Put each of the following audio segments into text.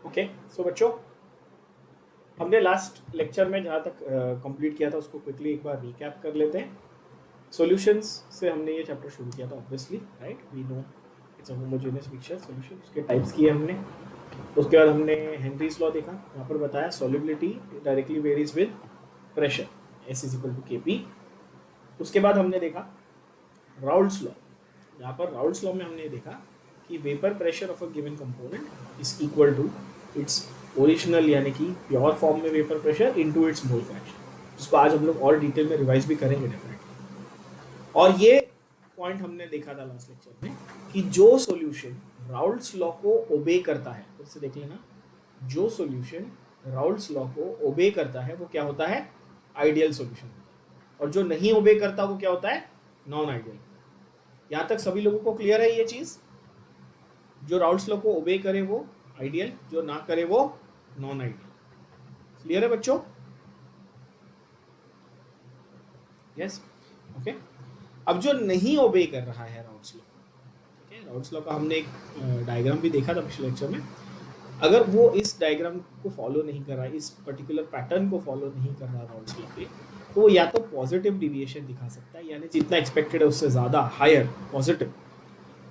Okay, सो बच्चों, हमने last lecture में जहाँ तक कंप्लीट किया था उसको क्विकली एक बार रिकैप कर लेते हैं। सॉल्यूशंस से हमने ये चैप्टर शुरू किया था, obviously right, we know it's a homogeneous mixture solution. उसके टाइप्स किए हमने। उसके बाद हमने हेनरीज लॉ देखा, यहाँ पर बताया solubility directly varies with pressure, S is equal to K P. उसके बाद हमने देखा राउल्ट्स लॉ। यहाँ पर राउल्ट्स लॉ में हमने देखा कि vapour pressure of a given component is equal to its original यानी कि प्योर फॉर्म में vapour pressure into its mole fraction, जिसको आज हम लोग और डिटेल में रिवाइज भी करेंगे डेफिनेटली। और ये पॉइंट हमने देखा था लास्ट लेक्चर में कि जो सॉल्यूशन राउल्ट्स लॉ को ओबे करता है, फिर से देख लेना, जो सॉल्यूशन राउल्ट्स लॉ को ओबे करता है वो क्या होता है, आइडियल सॉल्यूशन होता है, और जो नहीं ओबे करता वो क्या होता है, नॉन आइडियल। यहाँ तक सभी लोगों को क्लियर है ये चीज? जो राउल्ट्स लॉ को ओबे करे वो आइडियल, जो ना करे वो नॉन आइडियल। क्लियर है बच्चों? Yes, okay. अब जो नहीं ओबे कर रहा है राउल्ट्स लॉ, ठीक है, राउल्ट्स लॉ का हमने एक डायग्राम भी देखा था पिछले लेक्चर में। अगर वो इस डायग्राम को फॉलो नहीं कर रहा है, इस पर्टिकुलर पैटर्न को फॉलो नहीं कर रहा राउल्ट्स लॉ पे, तो वो या तो पॉजिटिव डिविएशन दिखा सकता है, यानी जितना एक्सपेक्टेड है उससे ज़्यादा हायर पॉजिटिव,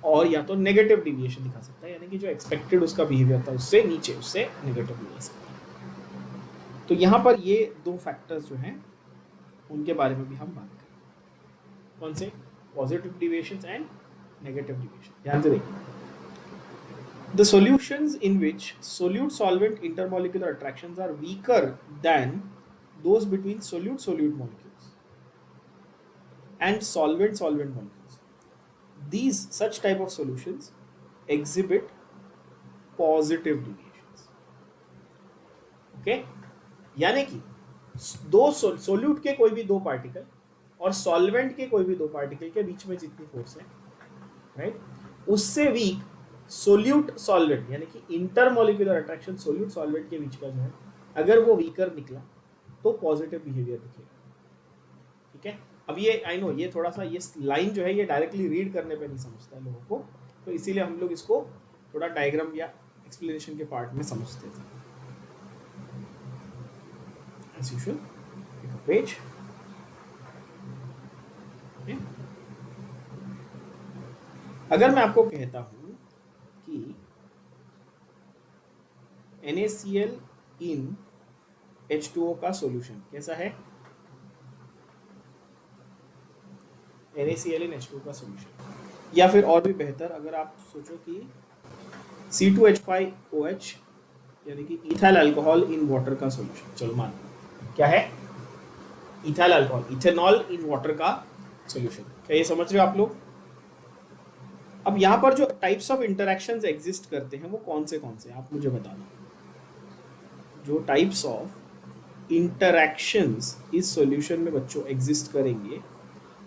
और या तो नेगेटिव डिविएशन दिखा सकता है, यानी कि जो एक्सपेक्टेड उसका बिहेवियर था उससे नीचे, उससे नेगेटिव दिखा सकता है। तो यहाँ पर ये दो फैक्टर्स जो हैं उनके बारे में भी हम बात करें। कौन से? Positive deviations and negative deviation. ध्यान से देखिए, the solutions in which solute solvent intermolecular attractions are weaker than those between solute solute molecules and solvent solvent molecules, these such type of solutions exhibit positive deviations. okay, यानी कि दो solute के कोई भी दो पार्टिकल और solvent के कोई भी दो पार्टिकल के बीच में जितनी फोर्स है, राइट, उससे वीक सोल्यूट सॉल्वेंट यानी कि इंटरमोलिकुलर अट्रैक्शन सोल्यूट सॉल्वेंट के बीच का जो है, अगर वो वीकर निकला तो पॉजिटिव बिहेवियर दिखेगा। ठीक है, अब ये आई नो ये थोड़ा सा ये लाइन जो है ये डायरेक्टली रीड करने पे नहीं समझता है लोगों को, तो इसीलिए हम लोग इसको थोड़ा डायग्राम या एक्सप्लेनेशन के पार्ट में समझते थे। एज यूजुअल पेज, अगर मैं आपको कहता हूं कि NaCl इन H2O का सॉल्यूशन कैसा है, NaCl इन H2O का सॉल्यूशन, या फिर और भी बेहतर अगर आप सोचो कि C2H5OH यानी कि इथाइल अल्कोहल इन वाटर का सॉल्यूशन, चलो मान क्या है, ethyl alcohol, ethanol in water का सॉल्यूशन। क्या ये समझ रहे हो आप लोग? अब यहाँ पर जो टाइप्स ऑफ इंटरैक्शंस एग्जिस्ट करते हैं वो कौन से आप मुझे बता दो। जो टाइप्स ऑफ इंटरैक्शंस इस सॉल्यूशन में बच्चों एग्जिस्ट करेंगे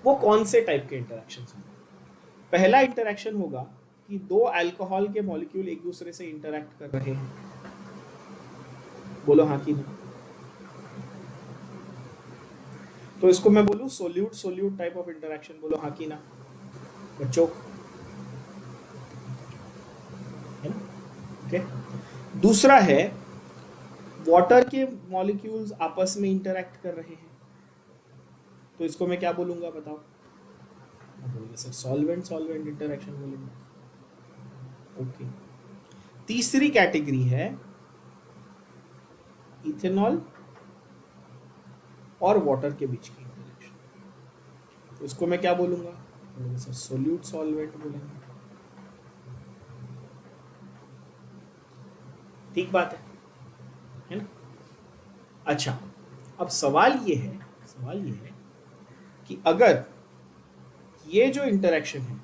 वो कौन से टाइप के इंटरैक्शंस होंगे? पहला इंटरैक्शन होगा कि दो अल्कोहल के मॉलिक्यूल एक दूसरे से इंटरैक्ट कर रहे हैं, बोलो हाँ कि नहीं। तो इसको मैं बोलूं solute solute type of interaction, बोलो हाँ कि ना बच्चों, है ना? ओके, दूसरा है वाटर के मॉलिक्यूल्स आपस में इंटरैक्ट कर रहे हैं, तो इसको मैं क्या बोलूंगा बताओ? बोलेंगे सर सॉल्वेंट सॉल्वेंट इंटरैक्शन बोलेंगे। ओके, तीसरी कैटेगरी है इथेनॉल और वाटर के बीच की इंटरैक्शन, तो इसको मैं क्या बोलूंगा? बोलेंगे सर सोल्यूट सॉल्वेंट बोलेंगे। ठीक बात है ना? अच्छा, अब सवाल ये है कि अगर ये जो इंटरैक्शन है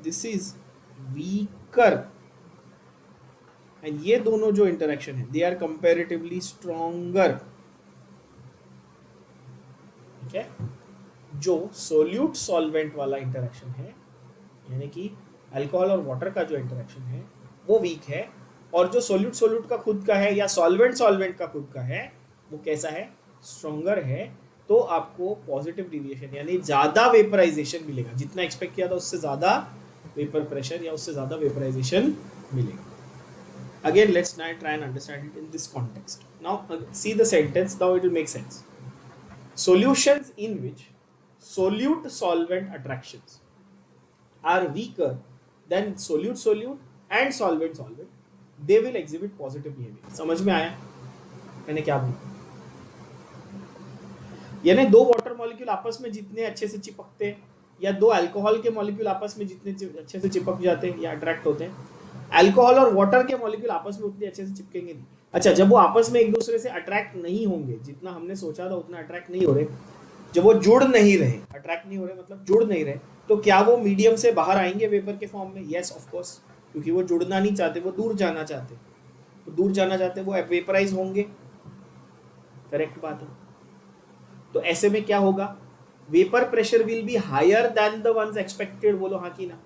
दिस इज वीकर एंड ये दोनों जो इंटरैक्शन है दे आर कंपैरेटिवली स्ट्रॉन्गर, ठीक है, जो सोल्यूट सॉल्वेंट वाला इंटरैक्शन है यानी कि अल्कोहल और वाटर का जो इंटरैक्शन है वो वीक है, और जो सोल्यूट सोल्यूट का खुद का है या सॉल्वेंट सॉल्वेंट का खुद का है वो कैसा है, स्ट्रॉन्गर है। तो आपको पॉजिटिव डिविएशन यानी ज़्यादा वेपराइजेशन मिलेगा, जितना एक्सपेक्ट किया था उससे ज़्यादा वेपर प्रेशर या उससे ज़्यादा वेपराइजेशन मिलेगा। Again, let's try and understand it in this context. Now, see the sentence. Now it will make sense. Solutions in which solute-solvent attractions are weaker than solute-solute and solvent-solvent, they will exhibit positive behavior. समझ में आया मैंने क्या बोला? यानी दो water molecule आपस में जितने अच्छे से चिपकते हैं, या दो अल्कोहल के मॉलिक्यूल आपस में जितने अच्छे से चिपक जाते हैं या अट्रैक्ट होते हैं, अल्कोहल और वाटर के मॉलिक्यूल आपस में उतने अच्छे से चिपकेंगे नहीं. अच्छा, जब वो आपस में एक दूसरे से अट्रैक्ट नहीं होंगे, जितना हमने सोचा था उतना अट्रैक्ट नहीं हो रहे, जब वो जुड़ नहीं रहे, अट्रैक्ट नहीं हो रहे मतलब जुड़ नहीं रहे, तो क्या वो मीडियम से बाहर आएंगे वेपर के फॉर्म में? यस, ऑफ कोर्स, क्योंकि वो जुड़ना नहीं चाहते, वो दूर जाना चाहते. वो दूर जाना चाहते, वो वेपराइज होंगे. करेक्ट बात है. तो ऐसे में क्या होगा? Vapour pressure will be higher than the ones expected. बोलो हाँ कि ना?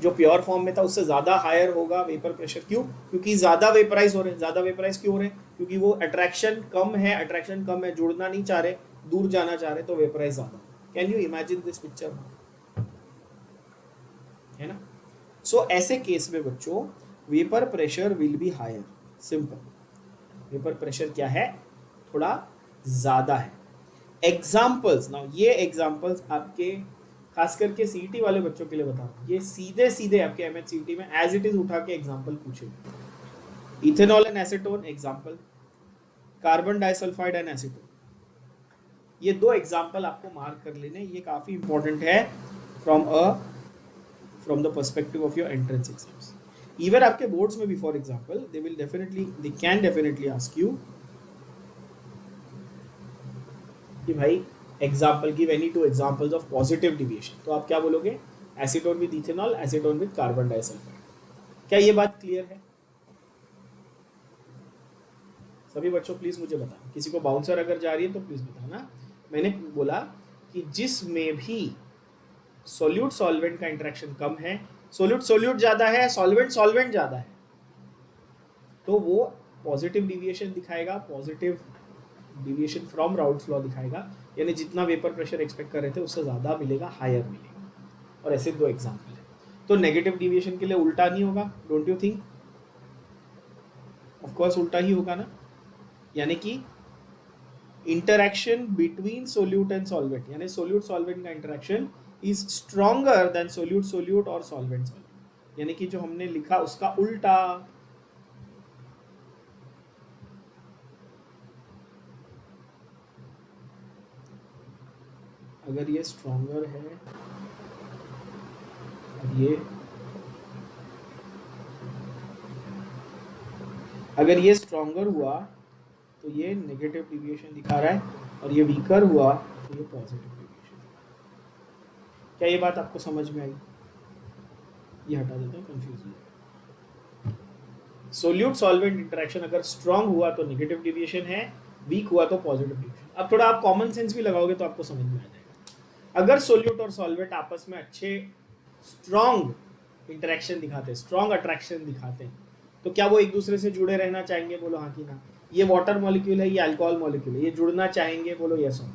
जो प्योर फॉर्म में था उससे ज्यादा हायर होगा वेपर प्रेशर. क्यों? क्योंकि ज्यादा वेपराइज हो रहे हैं. ज्यादा वेपराइज क्यों हो रहे हैं? क्योंकि वो अट्रैक्शन कम है, जुड़ना नहीं चाह रहे, दूर जाना चाह रहे, तो वेपराइज ज्यादा. Can you imagine this picture? है ना? सो ऐसे केस में बच्चों vapour pressure will be higher. Simple. Vapour pressure क्या है? थोड़ा ज्यादा है. एग्जाम्पल्स. नाउ ये एग्जाम्पल्स आपके खास करके सीईटी वाले बच्चों के लिए बता रहा हूं. ये सीधे आपके एमएचसीईटी में एज इट इज उठा के एग्जाम्पल पूछेंगे. Ethanol and acetone example, carbon disulphide and acetone. ये दो एग्जाम्पल आपको मार्क कर लेने. ये काफी इंपॉर्टेंट है from the perspective of your entrance exams. Even आपके बोर्ड्स में भी for example they can definitely ask you कि भाई example give any two examples of positive deviation. तो आप क्या बोलोगे? Acetone with ethanol, acetone with carbon disulphide. क्या ये बात क्लियर है? सभी बच्चों प्लीज मुझे बताओ. किसी को बाउंसर अगर जा रही है तो प्लीज बताना. मैंने बोला कि जिसमें भी सोल्यूट सॉल्वेंट का इंटरेक्शन कम है, सोल्यूट ज्यादा है, सॉल्वेंट ज्यादा है, तो वो पॉजिटिव डिविएशन दिखाएगा. Positive deviation from Raoult's law दिखाएगा. यानी जितना वेपर प्रेशर एक्सपेक्ट कर रहे थे उससे ज्यादा मिलेगा, हायर मिलेगा. और ऐसे दो एग्जाम्पल है. तो नेगेटिव डिविएशन के लिए उल्टा नहीं होगा? Don't you think? Of course उल्टा ही होगा ना. यानी कि interaction between solute and solvent, यानी सोल्यूट सॉल्वेंट का interaction is stronger than solute और सॉल्वेंट. यानी कि जो हमने लिखा उसका उल्टा. अगर ये स्ट्रॉन्गर है, अगर ये स्ट्रॉन्गर हुआ तो ये नेगेटिव डिविएशन दिखा रहा है, और ये वीकर हुआ तो ये पॉजिटिव डिविएशन. क्या ये बात आपको समझ में आई? ये हटा देता हूँ, कंफ्यूजन. सोल्यूट सॉल्वेंट इंटरेक्शन अगर स्ट्रॉन्ग हुआ तो नेगेटिव डिविएशन है, वीक हुआ तो पॉजिटिव डिविएशन. अब थोड़ा आप कॉमन सेंस भी लगाओगे तो आपको समझ में आ जाएगा. अगर सोल्यूट और सॉल्वेंट आपस में अच्छे स्ट्रॉन्ग इंटरेक्शन दिखाते हैं, स्ट्रॉन्ग अट्रैक्शन दिखाते हैं, तो क्या वो एक दूसरे से जुड़े रहना चाहेंगे? बोलो हाँ कि ना. ये वाटर मॉलिक्यूल है, ये अल्कोहल मॉलिक्यूल है, ये जुड़ना चाहेंगे? बोलो यस और नो.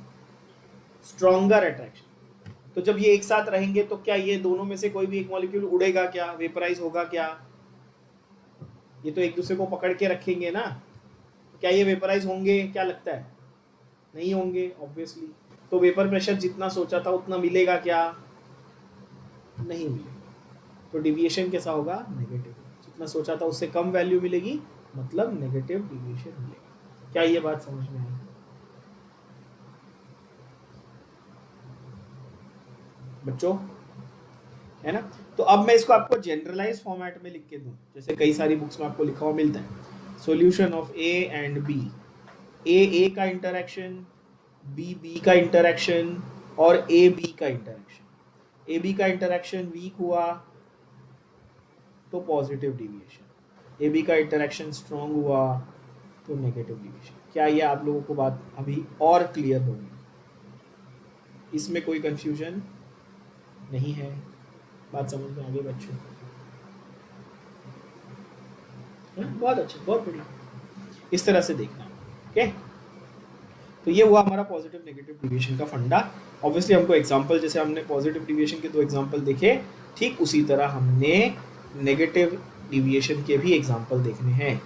Stronger attraction. तो जब ये एक साथ रहेंगे तो क्या ये दोनों में से कोई भी एक मॉलिक्यूल उड़ेगा क्या? वेपराइज होगा क्या? ये तो एक दूसरे को पकड़ के रखेंगे ना. क्या ये वेपराइज होंगे? क्या लगता है? नहीं होंगे ऑब्वियसली. तो वेपर प्रेशर जितना सोचा था उतना मिलेगा क्या? नहीं मिलेगा. तो डिविएशन कैसा होगा? नेगेटिव. जितना सोचा था उससे कम वैल्यू मिलेगी, मतलब नेगेटिव डिविएशन मिलेगा. क्या ये बात समझ में आई? बच्चों, है ना? तो अब मैं इसको आपको जनरलाइज फॉर्मेट में लिख के दूं, जैसे कई सारी बुक्स में आपको लिखा हुआ मिलता है. Solution of A and B. A का इंटरेक्शन, बी का इंटरेक्शन, और ए बी का इंटरेक्शन. ए बी का इंटरेक्शन वीक हुआ तो पॉजिटिव डिविएशन, ए बी का इंटरेक्शन स्ट्रॉन्ग हुआ तो नेगेटिव डिविएशन. क्या ये आप लोगों को बात अभी और क्लियर होगी? इसमें कोई कंफ्यूजन नहीं है? बात समझ में आ गई बच्चों? बहुत अच्छा, बहुत बढ़िया. इस तरह से देखना. ओके, तो ये हुआ हमारा पॉजिटिव नेगेटिव डिविएशन का फंडा. ऑब्वियसली हमको एग्जांपल, जैसे हमने पॉजिटिव डिविएशन के दो एग्जांपल देखे, ठीक उसी तरह हमने नेगेटिव डिविएशन के भी एग्जाम्पल देखने हैं।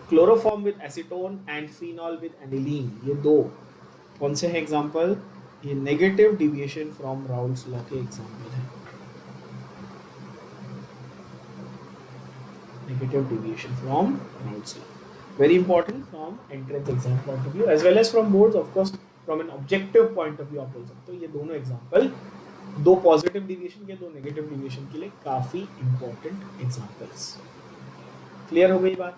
Chloroform with acetone and phenol with aniline, ये दो कौन से हैं एग्जाम्पल? ये negative deviation from Raoult's law के एग्जाम्पल हैं। Negative deviation from Raoult's law, very important from entrance exam point of view as well as from boards, of course from an objective point of view आप बोल सकते हो। ये दोनों example, दो positive deviation के, दो नेगेटिव डिविएशन के लिए काफी इंपॉर्टेंट एग्जाम्पल्स। क्लियर हो गई बात?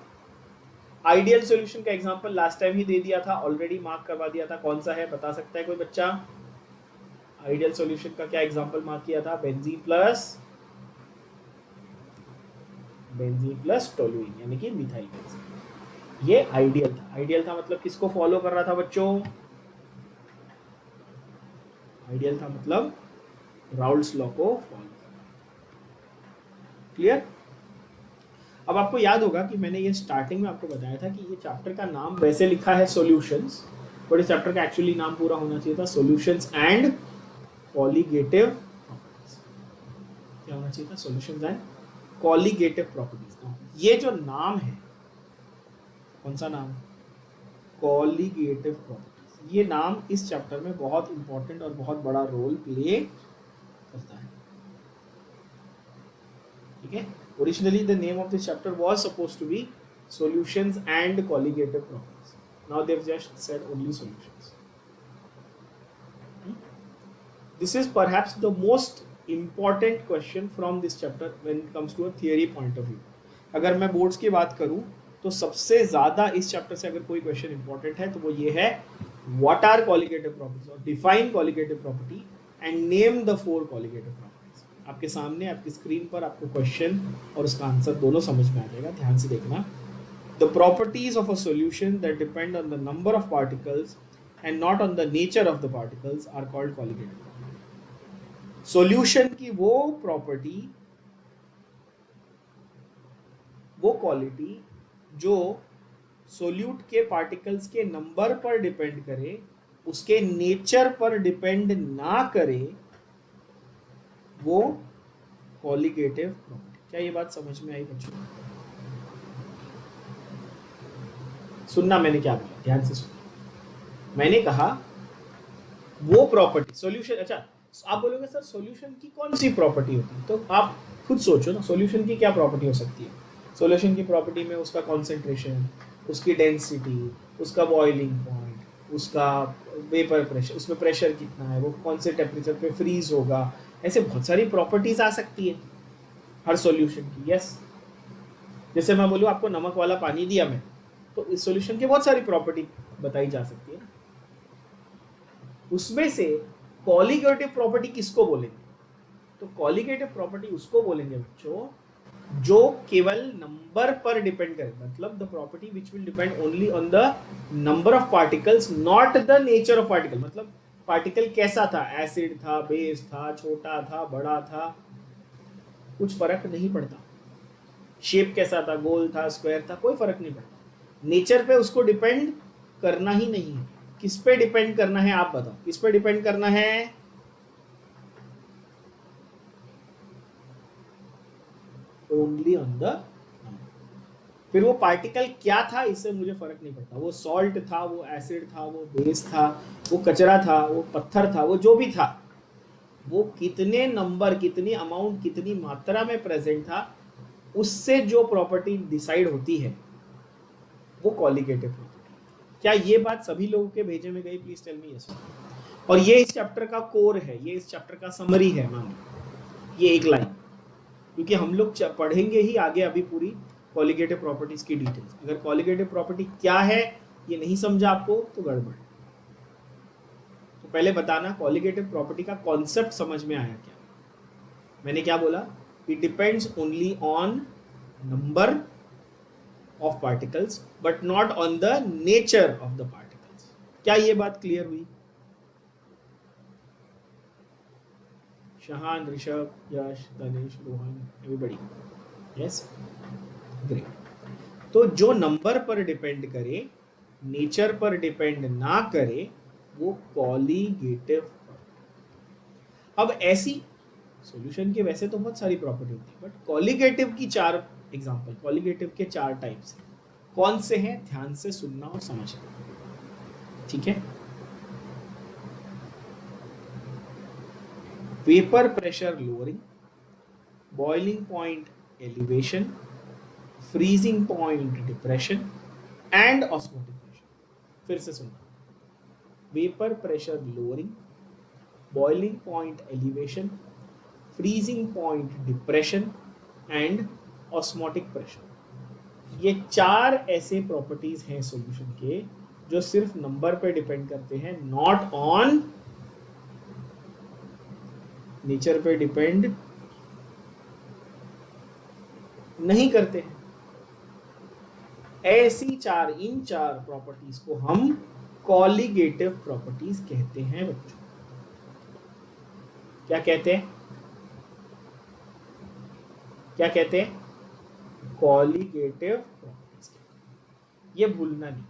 आइडियल सॉल्यूशन का एग्जांपल लास्ट टाइम ही दे दिया था, ऑलरेडी मार्क करवा दिया था। कौन सा है बता सकता है कोई बच्चा? आइडियल सॉल्यूशन का क्या एग्जांपल मार्क किया था? बेंजीन प्लस टोलुइन यानी कि मिथाइल बेंजीन। ये आइडियल था। आइडियल था मतलब किसको फॉलो कर रहा था बच्चों? आइडियल था मतलब राउल्स लॉ को फॉलो। क्लियर? अब आपको याद होगा कि मैंने ये स्टार्टिंग में आपको बताया था कि ये चैप्टर का नाम वैसे लिखा है सॉल्यूशंस, बट इस चैप्टर का एक्चुअली नाम पूरा होना चाहिए था सॉल्यूशंस एंड कॉलिगेटिव प्रॉपर्टीज। क्या होना चाहिए था? Solutions and colligative properties. ये जो नाम है, कौन सा नाम? Colligative properties. ये नाम इस चैप्टर में बहुत इंपॉर्टेंट और बहुत बड़ा रोल प्ले करता है। ठीक है? Originally the name of this chapter was supposed to be solutions and colligative properties. Now they've just said only solutions. This is perhaps the most important question from this chapter when it comes to a theory point of view. अगर मैं boards की बात करूं तो सबसे ज़्यादा इस chapter से अगर कोई क्वेश्चन इंपॉर्टेंट है तो वो ये है, what are colligative properties, और define colligative property and name the four colligative properties. आपके सामने आपकी स्क्रीन पर आपको क्वेश्चन और उसका आंसर दोनों समझ में आ जाएगा, ध्यान से देखना। The properties of a solution that depend on the number of particles and not on the nature of the particles are called colligative properties. Solution की वो प्रॉपर्टी, वो क्वालिटी जो सोल्यूट के पार्टिकल्स के नंबर पर डिपेंड करे, उसके nature पर डिपेंड ना करे, वो कॉलिगेटिव प्रॉपर्टी। क्या ये बात समझ में आई बच्चों? सुनना मैंने क्या बोला, ध्यान से सुनना। मैंने कहा वो प्रॉपर्टी सॉल्यूशन। अच्छा, आप बोलोगे सर सॉल्यूशन की कौन सी प्रॉपर्टी होती है? तो आप खुद सोचो ना, सॉल्यूशन की क्या प्रॉपर्टी हो सकती है? सॉल्यूशन की प्रॉपर्टी में उसका कॉन्सेंट्रेशन, उसकी डेंसिटी, उसका बॉइलिंग पॉइंट, उसका वेपर प्रेशर, उसमें प्रेशर कितना है, वो कौन से टेम्परेचर पे फ्रीज होगा, ऐसे बहुत सारी प्रॉपर्टीज आ सकती है हर सॉल्यूशन की। यस, जैसे मैं बोलूँ आपको नमक वाला पानी दिया मैं, तो इस सॉल्यूशन की बहुत सारी प्रॉपर्टी बताई जा सकती है। उसमें से कॉलिगेटिव प्रॉपर्टी किसको बोलेंगे? तो कॉलिगेटिव प्रॉपर्टी उसको बोलेंगे बच्चों जो केवल नंबर पर डिपेंड करे, मतलब the property which will depend only on the number of particles, not the nature of particle. मतलब पार्टिकल कैसा था, एसिड था, बेस था, छोटा था, बड़ा था, कुछ फर्क नहीं पड़ता। शेप कैसा था, गोल था, स्क्वायर था, कोई फर्क नहीं पड़ता। नेचर पे उसको डिपेंड करना ही नहीं है। किस पे डिपेंड करना है आप बताओ, किस पे डिपेंड करना है? Only on the. फिर वो पार्टिकल क्या था इससे मुझे फर्क नहीं पड़ता, वो सॉल्ट था, वो एसिड था, वो बेस था, वो कचरा था, वो पत्थर था, वो जो भी था, वो कितने नंबर, कितनी अमाउंट, कितनी मात्रा में प्रेजेंट था, उससे जो प्रॉपर्टी डिसाइड होती है वो कॉलिगेटिव प्रॉपर्टी। क्या ये बात सभी लोगों के भेजे में गई? Please tell me yes. और ये इस चैप्टर का कोर है, ये इस चैप्टर का समरी है। मान लो ये एक लाइन, क्योंकि हम लोग पढ़ेंगे ही आगे अभी पूरी कॉलिगेटिव प्रॉपर्टीज की डिटेल्स। अगर कॉलिगेटिव प्रॉपर्टी क्या है ये नहीं समझा आपको तो गड़बड़। तो पहले बताना कॉलिगेटिव प्रॉपर्टी का कॉन्सेप्ट समझ में आया क्या? मैंने क्या बोला? It depends only on number of particles but not on the nature of the particles. क्या ये बात क्लियर हुई? Shahan, Rishabh, Yash, Tanish, Rohan, everybody? Yes, great. तो जो नंबर पर डिपेंड करे, नेचर पर डिपेंड ना करे, वो कॉलिगेटिव। अब ऐसी सॉल्यूशन के वैसे तो बहुत सारी प्रॉपर्टी होती है, बट कॉलिगेटिव की 4 एग्जाम्पल, कॉलिगेटिव के 4 टाइप्स हैं। कौन से हैं? ध्यान से सुनना और समझना, ठीक है। Vapour pressure lowering, boiling point elevation, freezing point depression and osmotic pressure. फिर से सुनना, vapour pressure lowering, boiling point elevation, freezing point depression and osmotic pressure. ये 4 ऐसे प्रॉपर्टीज हैं सॉल्यूशन के जो सिर्फ नंबर पे डिपेंड करते हैं, नॉट ऑन नेचर पे डिपेंड नहीं करते हैं। ऐसी इन चार प्रॉपर्टीज को हम कॉलिगेटिव प्रॉपर्टीज कहते हैं बच्चों। क्या कहते हैं? क्या कहते हैं? Colligative properties. ये भूलना नहीं,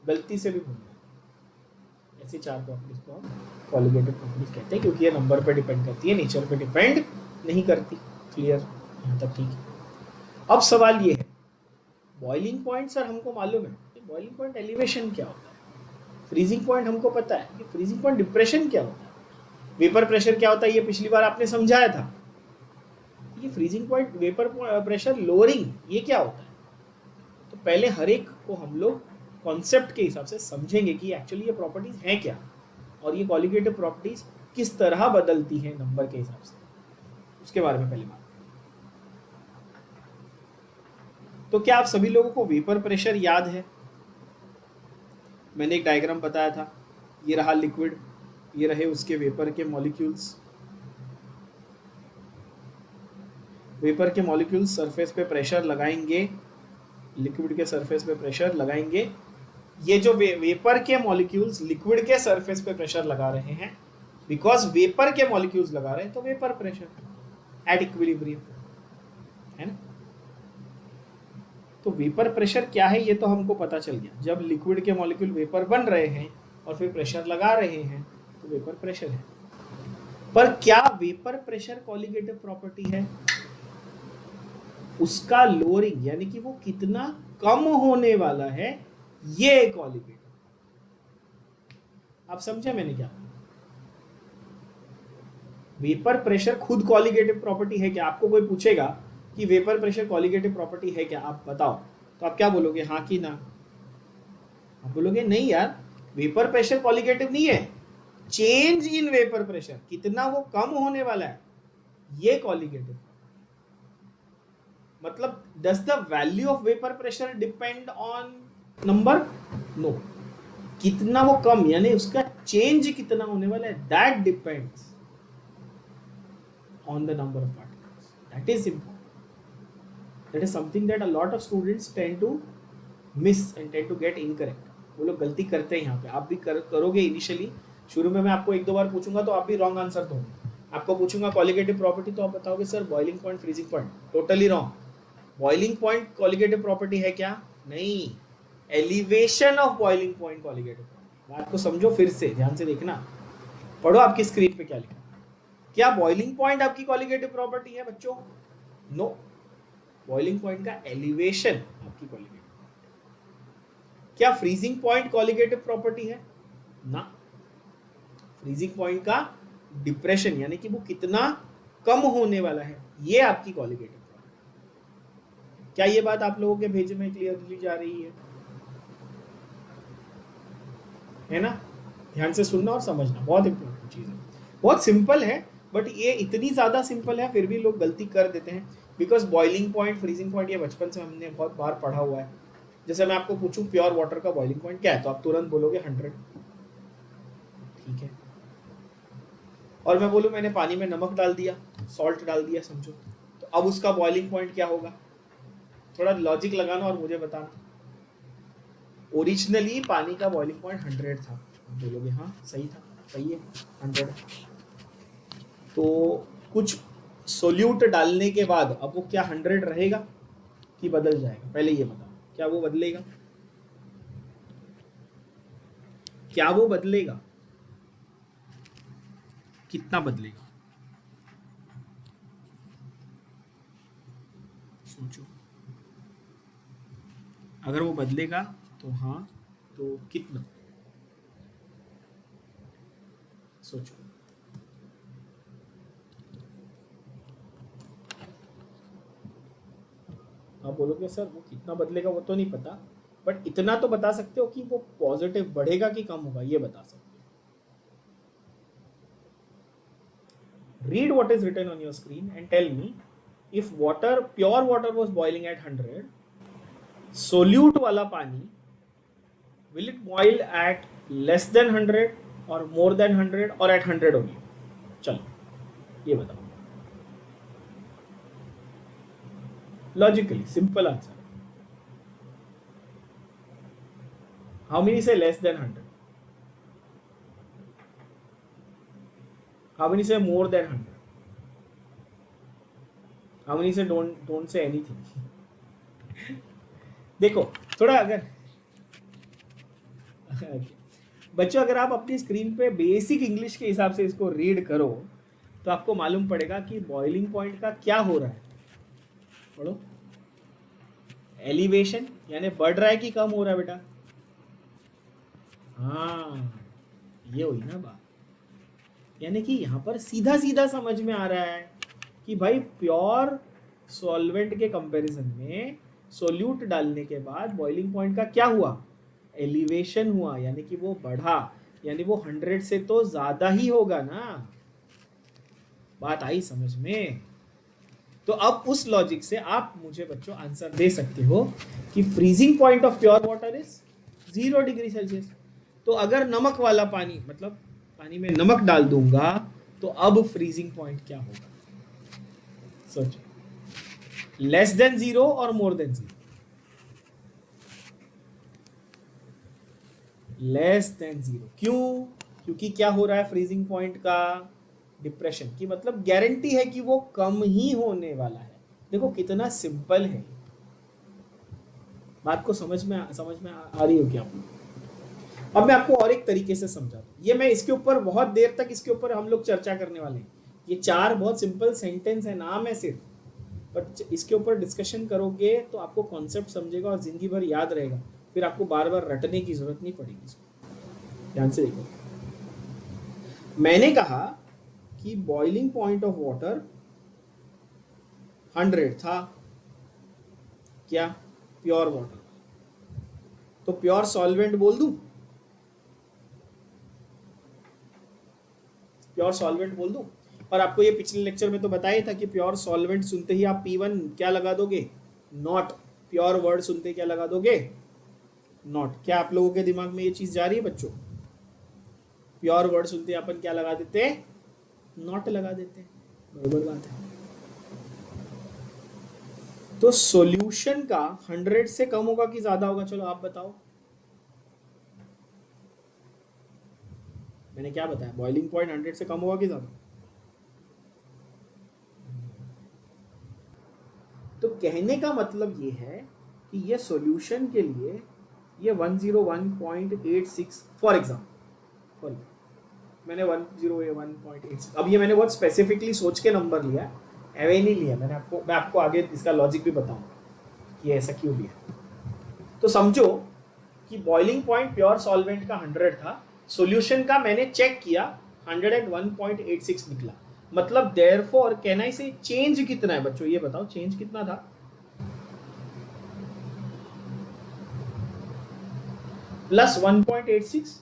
गलती से भी भूलना नहीं। ऐसी 4 प्रॉपर्टीज को हम कॉलिगेटिव प्रॉपर्टीज कहते हैं क्योंकि ये नंबर पे डिपेंड करती है, नेचर पे डिपेंड नहीं करती। क्लियर? यहाँ तक ठीक है। अब सवाल ये है, बॉइलिंग पॉइंट सर हमको मालूम है कि बॉइलिंग पॉइंट एलिवेशन क्या होता है, फ्रीजिंग पॉइंट हमको पता है कि फ्रीजिंग पॉइंट डिप्रेशन क्या होता है, वेपर प्रेशर क्या होता है ये पिछली बार आपने समझाया था। ये freezing point vapour pressure lowering ये क्या होता है? तो पहले हर एक को हम लोग कॉन्सेप्ट के हिसाब से समझेंगे कि एक्चुअली ये प्रॉपर्टीज हैं क्या और ये कॉलिगेटिव प्रॉपर्टीज किस तरह बदलती हैं नंबर के हिसाब से, उसके बारे में पहले बात। तो क्या आप सभी लोगों को वेपर प्रेशर याद है? मैंने एक डायग्राम बताया था, ये रहा लिक्विड, ये रहे उसके वेपर के मॉलिक्यूल्स। वेपर के मॉलिक्यूल्स सरफेस पे प्रेशर लगाएंगे, लिक्विड के सरफेस पे प्रेशर लगाएंगे। ये जो वेपर के मॉलिक्यूल्स लिक्विड के सरफेस पे प्रेशर लगा रहे हैं, बिकॉज वेपर के मॉलिक्यूल्स लगा रहे हैं तो वेपर प्रेशर एट इक्विलिब्रियम है ना। तो वेपर प्रेशर क्या है ये तो हमको पता चल गया, जब लिक्विड के मॉलिक्यूल वेपर बन रहे हैं और फिर प्रेशर लगा रहे हैं तो वेपर प्रेशर है। पर क्या वेपर प्रेशर कॉलिगेटिव प्रॉपर्टी है? उसका लोअरिंग यानी कि वो कितना कम होने वाला है, ये कॉलिगेटिव। आप समझे मैंने क्या? वेपर प्रेशर खुद कॉलिगेटिव प्रॉपर्टी है क्या? आपको कोई पूछेगा कि वेपर प्रेशर कॉलिगेटिव प्रॉपर्टी है क्या, आप बताओ, तो आप क्या बोलोगे? हाँ कि ना? आप बोलोगे नहीं यार, वेपर प्रेशर कॉलिगेटिव नहीं है, चेंज इन वेपर प्रेशर कितना वो कम होने वाला है ये कॉलिगेटिव। मतलब does the value of vapour pressure depend on number? No. कितना वो कम यानी उसका चेंज कितना होने वाला है, that depends on the number of particles. That is important. That is something that a lot of students tend to miss and tend to get incorrect. वो लोग गलती करते हैं यहाँ पे। आप भी करोगे इनिशियली, शुरू में मैं आपको 1-2 बार पूछूंगा तो आप भी रॉन्ग आंसर दोगे। आपको पूछूंगा कॉलिगेटिव प्रॉपर्टी तो आप बताओगे sir boiling point, freezing point. Totally wrong. Boiling point colligative property है क्या? नहीं, elevation of boiling point colligative property. बात को समझो, फिर से ध्यान से देखना, पढ़ो आपकी स्क्रीन पे क्या लिखा। क्या बॉइलिंग पॉइंट आपकी कॉलिगेटिव प्रॉपर्टी है बच्चों? नो, बॉइलिंग पॉइंट का एलिवेशन आपकी कॉलिगेटिव प्रॉपर्टी। क्या फ्रीजिंग पॉइंट कॉलिगेटिव प्रॉपर्टी है? ना, फ्रीजिंग पॉइंट का डिप्रेशन यानी कि वो कितना कम होने वाला है ये आपकी कॉलिगेटिव प्रॉपर्टी। क्या ये बात आप लोगों के भेजे में क्लियरली जा रही है ना? ध्यान से सुनना और समझना, बहुत इंपॉर्टेंट चीज है। बहुत सिंपल है, बट ये इतनी ज्यादा सिंपल है फिर भी लोग गलती कर देते हैं, because boiling point, freezing point ये बचपन से हमने बहुत बार पढ़ा हुआ है। जैसे मैं आपको पूछूं प्योर वाटर का बॉइलिंग पॉइंट क्या है तो आप तुरंत बोलोगे 100, ठीक है। और मैं बोलूं मैंने पानी में नमक डाल दिया, सॉल्ट डाल दिया समझो, तो अब उसका बॉइलिंग पॉइंट क्या होगा? थोड़ा लॉजिक लगाना और मुझे बताना। ओरिजिनली पानी का बॉइलिंग पॉइंट 100 था, बोलोगे हाँ सही था, सही है 100। तो कुछ सोल्यूट डालने के बाद अब वो क्या 100 रहेगा कि बदल जाएगा? पहले ये बताओ, क्या वो बदलेगा? क्या वो बदलेगा? कितना बदलेगा? सोचो, अगर वो बदलेगा तो हाँ, तो कितना? सोचो। आप बोलोगे सर वो कितना बदलेगा वो तो नहीं पता, बट इतना तो बता सकते हो कि वो पॉजिटिव बढ़ेगा कि कम होगा, ये बता सकते हो। Read what is written on your screen and tell me if water, pure water was boiling at 100, solute वाला पानी will it boil at less than 100 or more than 100 or at 100 only? चलो ये बताओ। Logically simple answer. How many से less than 100? How many से more than 100? How many से don't say anything? देखो थोड़ा अगर बच्चों अगर आप अपनी स्क्रीन पे बेसिक इंग्लिश के हिसाब से इसको रीड करो तो आपको मालूम पड़ेगा कि बॉइलिंग पॉइंट का क्या हो रहा है। पढ़ो, एलिवेशन यानी बढ़ रहा है कि कम हो रहा है बेटा? हाँ, ये हुई ना बात। यानी कि यहाँ पर सीधा सीधा समझ में आ रहा है कि भाई प्योर सॉल्वेंट के कंपैरिजन में सोल्यूट डालने के बाद बॉइलिंग पॉइंट का क्या हुआ? एलिवेशन हुआ, यानी कि वो बढ़ा, यानी वो 100 से तो ज्यादा ही होगा ना। बात आई समझ में? तो अब उस लॉजिक से आप मुझे बच्चों आंसर दे सकते हो कि freezing point of pure water is 0 degree Celsius. तो अगर नमक वाला पानी, मतलब पानी में नमक डाल दूंगा, तो अब फ्रीजिंग पॉइंट क्या होगा? सोचो, लेस देन 0 और मोर देन 0? Less than 0। क्यों? क्योंकि क्या हो रहा है फ्रीजिंग पॉइंट का? डिप्रेशन की, मतलब गारंटी है कि वो कम ही होने वाला है। देखो कितना सिंपल है। बात को समझ में आ रही हो क्या आपको? अब मैं आपको और एक तरीके से समझा दूं। ये मैं इसके ऊपर बहुत देर तक इसके ऊपर हम लोग चर्चा करने वाले हैं। ये 4 बहुत सिंपल सेंटेंस है, नाम है सिर्फ, बट इसके ऊपर डिस्कशन करोगे तो आपको कॉन्सेप्ट समझेगा और जिंदगी भर याद रहेगा। फिर आपको बार बार रटने की जरूरत नहीं पड़ेगी इसको। ध्यान से देखो, मैंने कहा कि बॉइलिंग पॉइंट ऑफ वाटर 100 था, क्या? Pure water. तो प्योर सॉल्वेंट बोल दूं? प्योर सॉल्वेंट बोल दूं? और आपको ये पिछले लेक्चर में तो बताया था कि प्योर सॉल्वेंट सुनते ही आप P1 क्या लगा दोगे? नॉट। प्योर वर्ड सुनते क्या लगा दोगे? नॉट। क्या आप लोगों के दिमाग में ये चीज जा रही है बच्चों? प्योर वर्ड सुनते अपन क्या लगा देते? नॉट लगा देते। बराबर बात है। तो सॉल्यूशन का 100 से कम होगा कि ज्यादा होगा? चलो आप बताओ। मैंने क्या बताया? बॉइलिंग पॉइंट 100 से कम होगा कि ज्यादा? तो कहने का मतलब ये है कि ये सॉल्यूशन के लिए ये 101.86 फॉर एग्जाम्पल, मैंने 101.86, अब ये मैंने बहुत स्पेसिफिकली सोच के नंबर लिया है, ऐसे नहीं लिया मैं आपको आगे इसका लॉजिक भी बताऊंगा कि ऐसा क्यों लिया। तो समझो कि बॉइलिंग पॉइंट प्योर सॉल्वेंट का 100 था, सॉल्यूशन का मैंने चेक किया 101.86 निकला। मतलब देयरफॉर कैन आई से चेंज कितना है बच्चों? ये बताओ चेंज कितना था? प्लस 1.86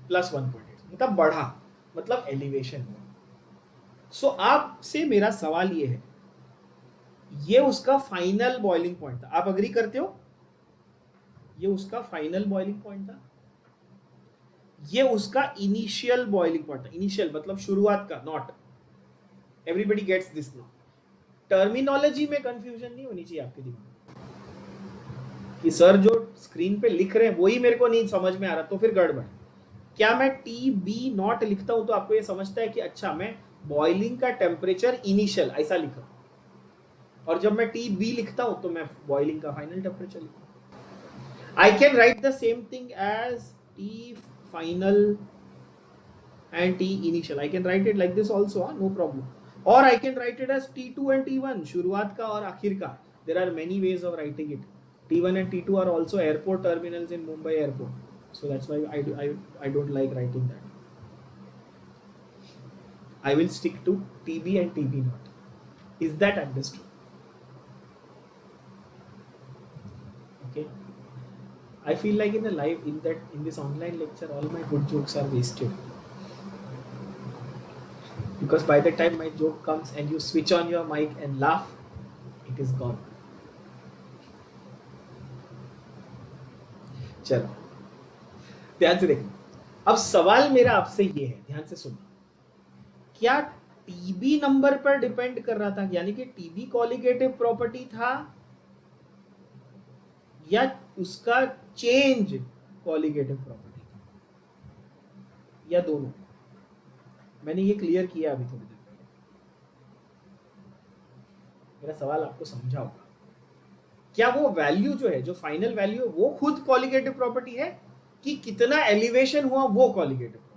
प्लस 1.8 मतलब बढ़ा, मतलब एलिवेशन हुआ। सो आपसे मेरा सवाल ये है, ये उसका फाइनल बॉइलिंग पॉइंट था, आप अग्री करते हो? ये उसका फाइनल बॉइलिंग पॉइंट था, ये उसका इनिशियल बॉइलिंग पॉइंट था। इनिशियल मतलब शुरुआत का, not. Everybody gets this now. Terminology में कंफ्यूजन नहीं होनी चाहिए आपके दिमाग में कि सर जो स्क्रीन पे लिख रहे हैं वही मेरे को नहीं समझ में आ रहा, तो फिर गड़बड़। क्या मैं TB नॉट लिखता हूं तो आपको ये समझता है कि अच्छा मैं बॉइलिंग का टेम्परेचर इनिशियल ऐसा लिखा, और जब मैं TB लिखता हूं तो मैं बॉइलिंग का फाइनल टेम्परेचर लिखता। I can write the same thing as T final and T initial. I can write it like this also, no problem. और I can write it as T2 and T1, शुरुआत का और आखिर का. There are many ways of writing it. T1 and T2 are also airport terminals in Mumbai airport, so that's why I don't like writing that. I will stick to TB and TB not. Is that understood? Okay. I feel like in this online lecture, all my good jokes are wasted. Because by the time my joke comes and you switch on your mic and laugh, it is gone. चलो ध्यान से देखो. अब सवाल मेरा आपसे ये है, ध्यान से सुनो. क्या टीबी नंबर पर डिपेंड कर रहा था, यानी कि टीबी कॉलिगेटिव प्रॉपर्टी था या उसका चेंज कॉलिगेटिव प्रॉपर्टी था, या दोनों? मैंने ये क्लियर किया अभी थोड़ी देर पहले. मेरा सवाल आपको समझा होगा. क्या वो वैल्यू जो है, जो फाइनल वैल्यू, वो खुद कॉलिगेटिव प्रॉपर्टी है कि कितना एलिवेशन हुआ वो colligative property?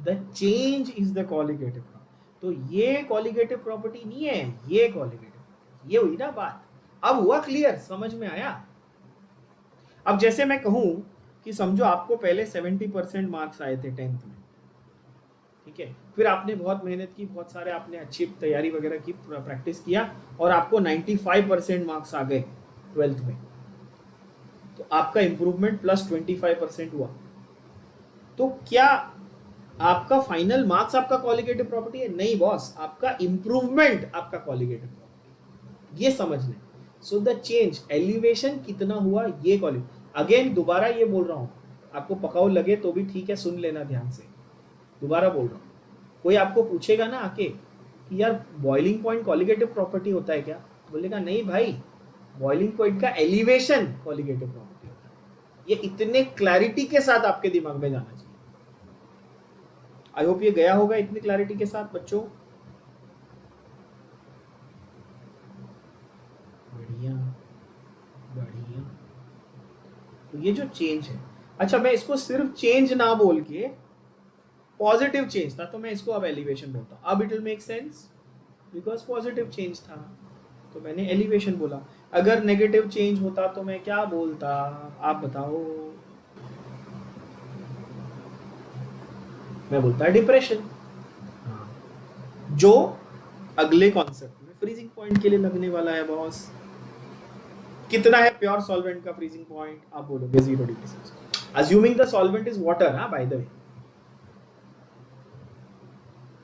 The change is the colligative property. तो ये कॉलिगेटिव प्रॉपर्टी नहीं है, ये कॉलिगेटिव. ये हुई ना बात. अब हुआ क्लियर, समझ में आया? अब जैसे मैं कहूं कि समझो आपको पहले 70% मार्क्स आए थे 10th में, ठीक है, फिर आपने बहुत मेहनत की, बहुत सारे आपने अच्छी तैयारी वगैरह की, प्रैक्टिस किया, और आपको 95% मार्क्स आ गए 12th में. तो आपका इंप्रूवमेंट प्लस 25% हुआ. तो क्या आपका फाइनल मार्क्स आपका कॉलिगेटिव प्रॉपर्टी है? नहीं बॉस, आपका इंप्रूवमेंट आपका कॉलिगेटिव प्रॉपर्टी. ये समझ लें. सो द चेंज, एलिवेशन कितना हुआ, ये कॉलिगेटिव. अगेन दोबारा ये बोल रहा हूं, आपको पकाऊ लगे तो भी ठीक है, सुन लेना ध्यान से. दोबारा बोल रहा हूं, कोई आपको पूछेगा ना आके कि यार बॉइलिंग पॉइंट कॉलिगेटिव प्रॉपर्टी होता है क्या, बोलेगा नहीं भाई, बॉइलिंग पॉइंट का एलिवेशन कॉलिगेटिव प्रॉपर्टी होता है. ये इतने क्लैरिटी के साथ आपके दिमाग में जाना चाहिए. आई होप ये गया होगा इतनी क्लैरिटी के साथ बच्चों. बढ़िया बढ़िया. तो ये जो चेंज है, अच्छा मैं इसको सिर्फ चेंज ना बोल के पॉजिटिव चेंज था तो मैं इसको अब एलिवेशन बोलता हूं. अब it will make sense because positive change था तो मैंने एलिवेशन बोला. अगर नेगेटिव चेंज होता तो मैं क्या बोलता, आप बताओ? मैं बोलता डिप्रेशन, जो अगले कॉन्सेप्ट में फ्रीजिंग पॉइंट के लिए लगने वाला है बॉस. कितना है प्योर सॉल्वेंट का फ्रीजिंग पॉइंट? आप बोलोगे 0 degree Celsius, assuming the solvent is water. हाँ, by the way,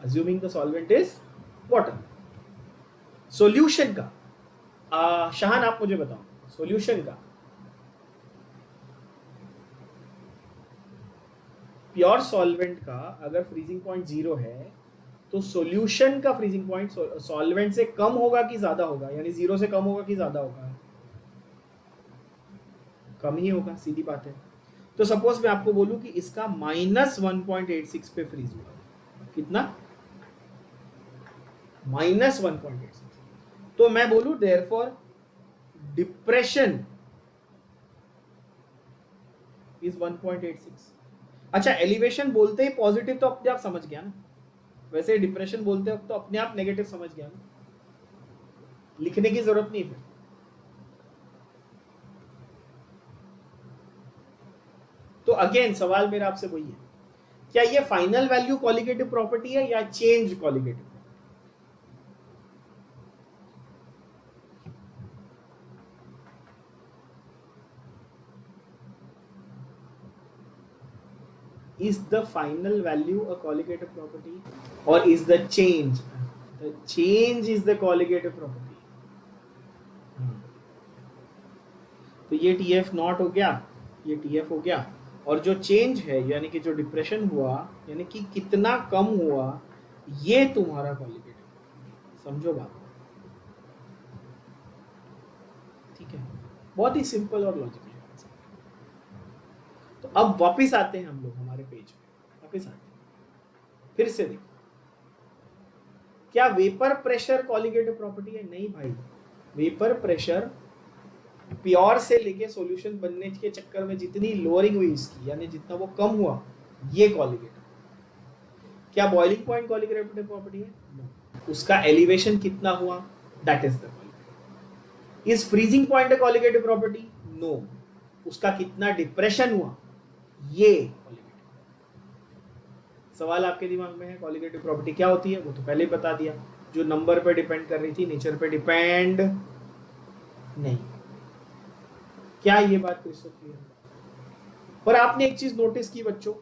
assuming the solvent is water. Solution का शाहान आप मुझे बताओ, सॉल्यूशन का प्योर सॉल्वेंट का अगर फ्रीजिंग पॉइंट 0 है तो सॉल्यूशन का फ्रीजिंग पॉइंट सॉल्वेंट से कम होगा कि ज्यादा होगा, यानी 0 से कम होगा कि ज्यादा होगा? कम ही होगा, सीधी बात है. तो सपोज मैं आपको बोलूं कि इसका -1.86 पे फ्रीज हुआ. कितना? -1.86. तो मैं बोलूं देयरफॉर डिप्रेशन इज 1.86. अच्छा, एलिवेशन बोलते ही पॉजिटिव तो अपने आप समझ गया ना, वैसे डिप्रेशन बोलते हो तो अपने आप नेगेटिव समझ गया ना, लिखने की जरूरत नहीं फिर. तो अगेन सवाल मेरा आपसे वही है, क्या ये फाइनल वैल्यू कॉलिगेटिव प्रॉपर्टी है या change colligative? Is the final value a colligative property or is the change? The change is the colligative property. तो ये TF नॉट हो गया, ये TF हो गया, और जो चेंज है यानी कि जो डिप्रेशन हुआ, यानी कि कितना कम हुआ, ये तुम्हारा कॉलिगेटिव. समझो बात, ठीक है? बहुत ही सिंपल और लॉजिकल. तो अब वापस आते हैं हम लोग हमारे पेज पे, वापस आते हैं, फिर से देखो, क्या वेपर प्रेशर कॉलिगेटिव प्रॉपर्टी है? नहीं भाई, वेपर प्रेशर प्योर से लेके सॉल्यूशन बनने के चक्कर में जितनी लोअरिंग हुई इसकी, यानी जितना वो कम हुआ, ये कॉलिगेटिव। क्या बॉइलिंग पॉइंट कॉलिगेटिव प्रॉपर्टी है? No. उसका एलिवेशन कितना हुआ, that is the colligative. Is freezing point a colligative property? No. उसका कितना डिप्रेशन हुआ, ये कॉलिगेटिव। सवाल आपके दिमाग में है कॉलिगेटिव प्रॉपर्टी क्या होती है? वो तो पहले ही बता दिया, जो नंबर पे डिपेंड कर रही थी, नेचर पे डिपेंड नहीं। क्या ये बात क्रिस्टल क्लियर? पर आपने एक चीज नोटिस की बच्चों,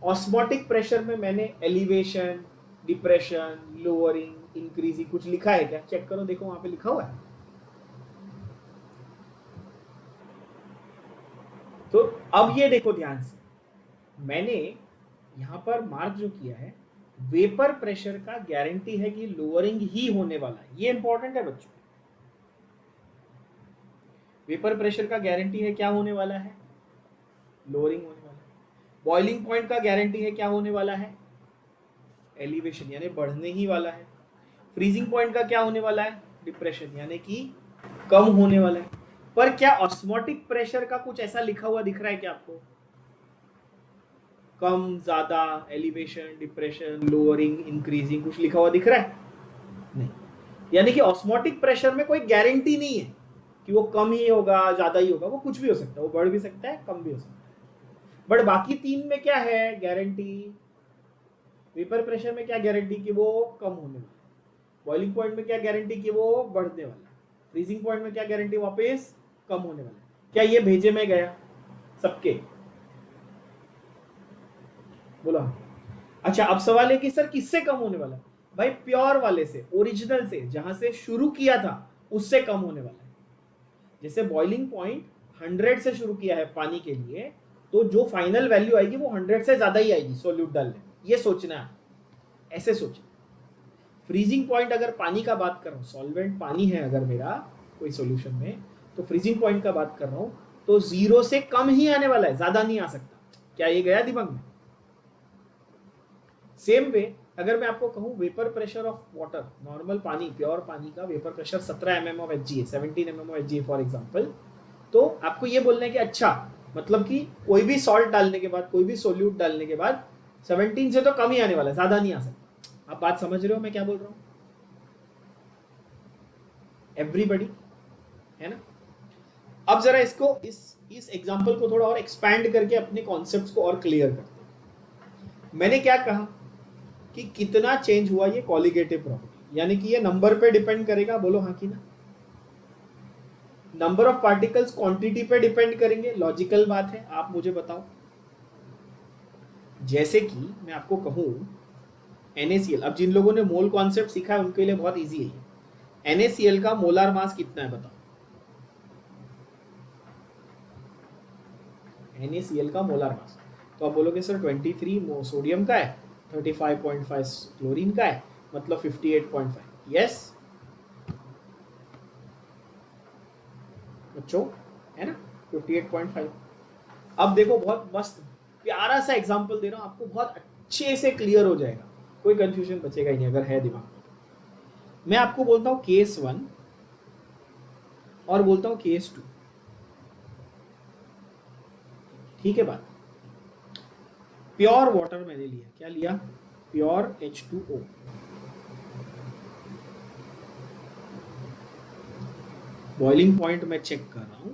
ऑस्मोटिक प्रेशर में मैंने एलिवेशन, डिप्रेशन, लोअरिंग, इंक्रीजिंग कुछ लिखा है क्या? चेक करो, देखो वहां पे लिखा हुआ है। तो अब ये देखो ध्यान से, मैंने यहां पर मार्क जो किया है, वेपर प्रेशर का गारंटी है कि लोअरिंग ही होने वाला है। ये इंपॉर्टेंट है बच्चों। वेपर प्रेशर का गारंटी है क्या होने वाला है? लोअरिंग होने वाला है। बॉइलिंग पॉइंट का गारंटी है क्या होने वाला है? एलिवेशन, यानी बढ़ने ही वाला है। फ्रीजिंग पॉइंट का क्या होने वाला है? डिप्रेशन, यानी कि कम होने वाला है। पर क्या ऑस्मोटिक प्रेशर का कुछ ऐसा लिखा हुआ दिख रहा है क्या आपको? कम, ज्यादा, एलिवेशन, डिप्रेशन, लोअरिंग, इंक्रीजिंग कुछ लिखा हुआ दिख रहा है? नहीं। यानी कि ऑस्मोटिक प्रेशर में कोई गारंटी नहीं है कि वो कम ही होगा, ज्यादा ही होगा। वो कुछ भी हो सकता है, वो बढ़ भी सकता है, कम भी हो सकता है। बट बाकी तीन में क्या है गारंटी? वेपर प्रेशर में क्या गारंटी कि वो कम होने वाला है? बॉइलिंग पॉइंट में क्या गारंटी कि वो बढ़ने वाला है? फ्रीजिंग पॉइंट में क्या गारंटी वापस कम होने वाला है? क्या ये भेजे में गया सबके? बोला। अच्छा, अब सवाल है कि सर किससे कम होने वाला है? भाई प्योर वाले से, ओरिजिनल से, जहां से शुरू किया था उससे कम होने वाला है। जैसे बॉइलिंग पॉइंट 100 से शुरू किया है पानी के लिए, तो जो फाइनल वैल्यू आएगी वो 100 से ज्यादा ही आएगी सोल्यूट डालने। ये सोचना है, ऐसे सोचना। फ्रीजिंग पॉइंट अगर पानी का बात कर रहा हूँ, सॉल्वेंट पानी है अगर मेरा कोई सॉल्यूशन में, तो फ्रीजिंग पॉइंट का बात कर रहा हूँ, तो 0 से कम ही आने वाला है, ज्यादा नहीं आ सकता। क्या ये गया दिमाग में? सेम वे अगर मैं आपको कहूं vapour pressure of water, normal पानी, प्योर पानी का vapour pressure 17 mm of Hg है, 17 mm of Hg for example, तो आपको ये बोलना है कि अच्छा, मतलब कि कोई भी सॉल्ट डालने के बाद, कोई भी सोल्यूट डालने के बाद 17 से तो कम ही आने वाला है, ज्यादा नहीं आ सकता। आप बात समझ रहे हो मैं क्या बोल रहा हूँ? एवरीबडी, है ना? अब जरा इसको, इस एग्जांपल को थोड़ा और एक्सपैंड करके अपने कॉन्सेप्ट्स को और क्लियर करते हैं। मैंने क्या कहा कि कितना चेंज हुआ ये कॉलिगेटिव प्रॉपर्टी, यानी कि ये नंबर पे डिपेंड करेगा, बोलो हाँ कि ना? नंबर ऑफ पार्टिकल्स क्वांटिटी पे डिपेंड करेंगे, लॉजिकल बात है, आप मुझे बताओ। जैसे कि मैं आपको कहूं NaCl, अब जिन लोगों ने मोल कॉन्सेप्ट सीखा है उनके लिए बहुत इजी है। NaCl का मोलार मास कितना है बताओ? NaCl का मोलार मास, तो आप बोलोगे सर 23 सोडियम का है, 35.5 क्लोरीन का है, मतलब 58.5। यस बच्चों, है ना? 58.5। अब देखो, बहुत मस्त प्यारा सा एग्जांपल दे रहा हूं आपको, बहुत अच्छे से क्लियर हो जाएगा, कोई कंफ्यूजन बचेगा ही नहीं अगर है दिमाग में। मैं आपको बोलता हूं केस 1 और बोलता हूं केस 2, ठीक है बात? प्योर वाटर मैंने लिया, क्या लिया? Pure H2O। बॉइलिंग पॉइंट में चेक कर रहा हूं,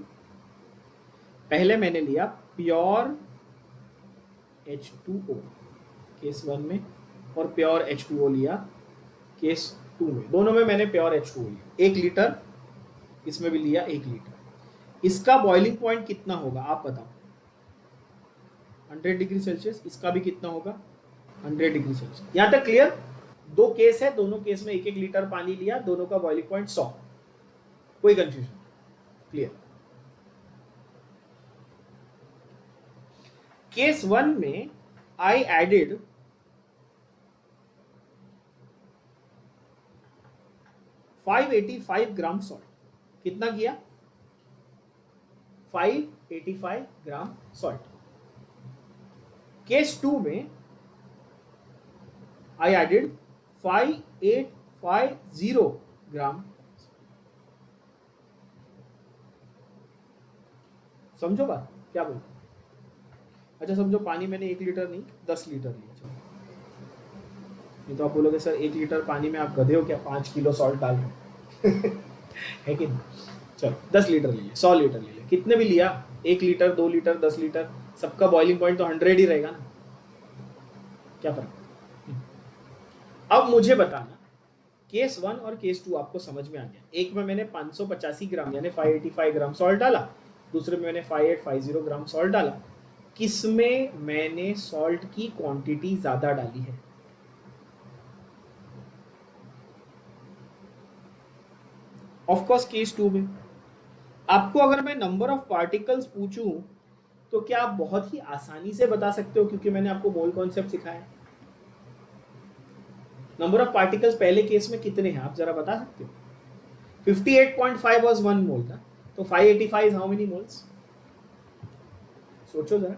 पहले मैंने लिया प्योर H2O केस 1 में, और प्योर H2O लिया केस 2 में। दोनों में मैंने प्योर H2O लिया, 1 लीटर, इसमें भी लिया 1 लीटर। इसका बॉइलिंग पॉइंट कितना होगा आप बताओ? 100 डिग्री सेल्सियस। इसका भी कितना होगा? 100 डिग्री सेल्सियस। यहां तक क्लियर? दो केस है, दोनों केस में 1-1 लीटर पानी लिया, दोनों का बॉइलिंग पॉइंट 100। कोई कंफ्यूजन? क्लियर? केस 1 में आई एडेड 585 ग्राम सॉल्ट। कितना किया? 585 ग्राम सॉल्ट। केस 2 में आई एडेड 5850 ग्राम। समझो बात क्या बोल। अच्छा समझो पानी मैंने 1 लीटर नहीं 10 लीटर लिया, चलो नहीं तो आप बोलोगे सर 1 लीटर पानी में आप गधे हो क्या, 5 किलो सॉल्ट डाल रहे है कि नहीं। चलो 10 लीटर ले लिया, 100 लीटर ले लिया, कितने भी लिया, 1 लीटर 2 लीटर 10 लीटर, सबका बॉइलिंग पॉइंट तो 100 ही रहेगा ना, क्या फर्क। अब मुझे बताना केस 1 और केस 2 आपको समझ में आ गया। एक में मैंने 585 ग्राम यानी 585 ग्राम सॉल्ट डाला, दूसरे में मैंने 5850 ग्राम सॉल्ट डाला, किसमें मैंने सॉल्ट की क्वांटिटी ज्यादा डाली है। ऑफ कोर्स केस 2 में। आपको अगर मैं नंबर ऑफ पार्टिकल्स पूछूं तो क्या आप बहुत ही आसानी से बता सकते हो, क्योंकि मैंने आपको मोल कॉन्सेप्ट सिखाया है। नंबर ऑफ पार्टिकल्स पहले केस में कितने हैं आप जरा बता सकते हो। 58.5 वाज 1 मोल था, तो 585 इज हाउ मेनी मोल्स, सोचो जरा।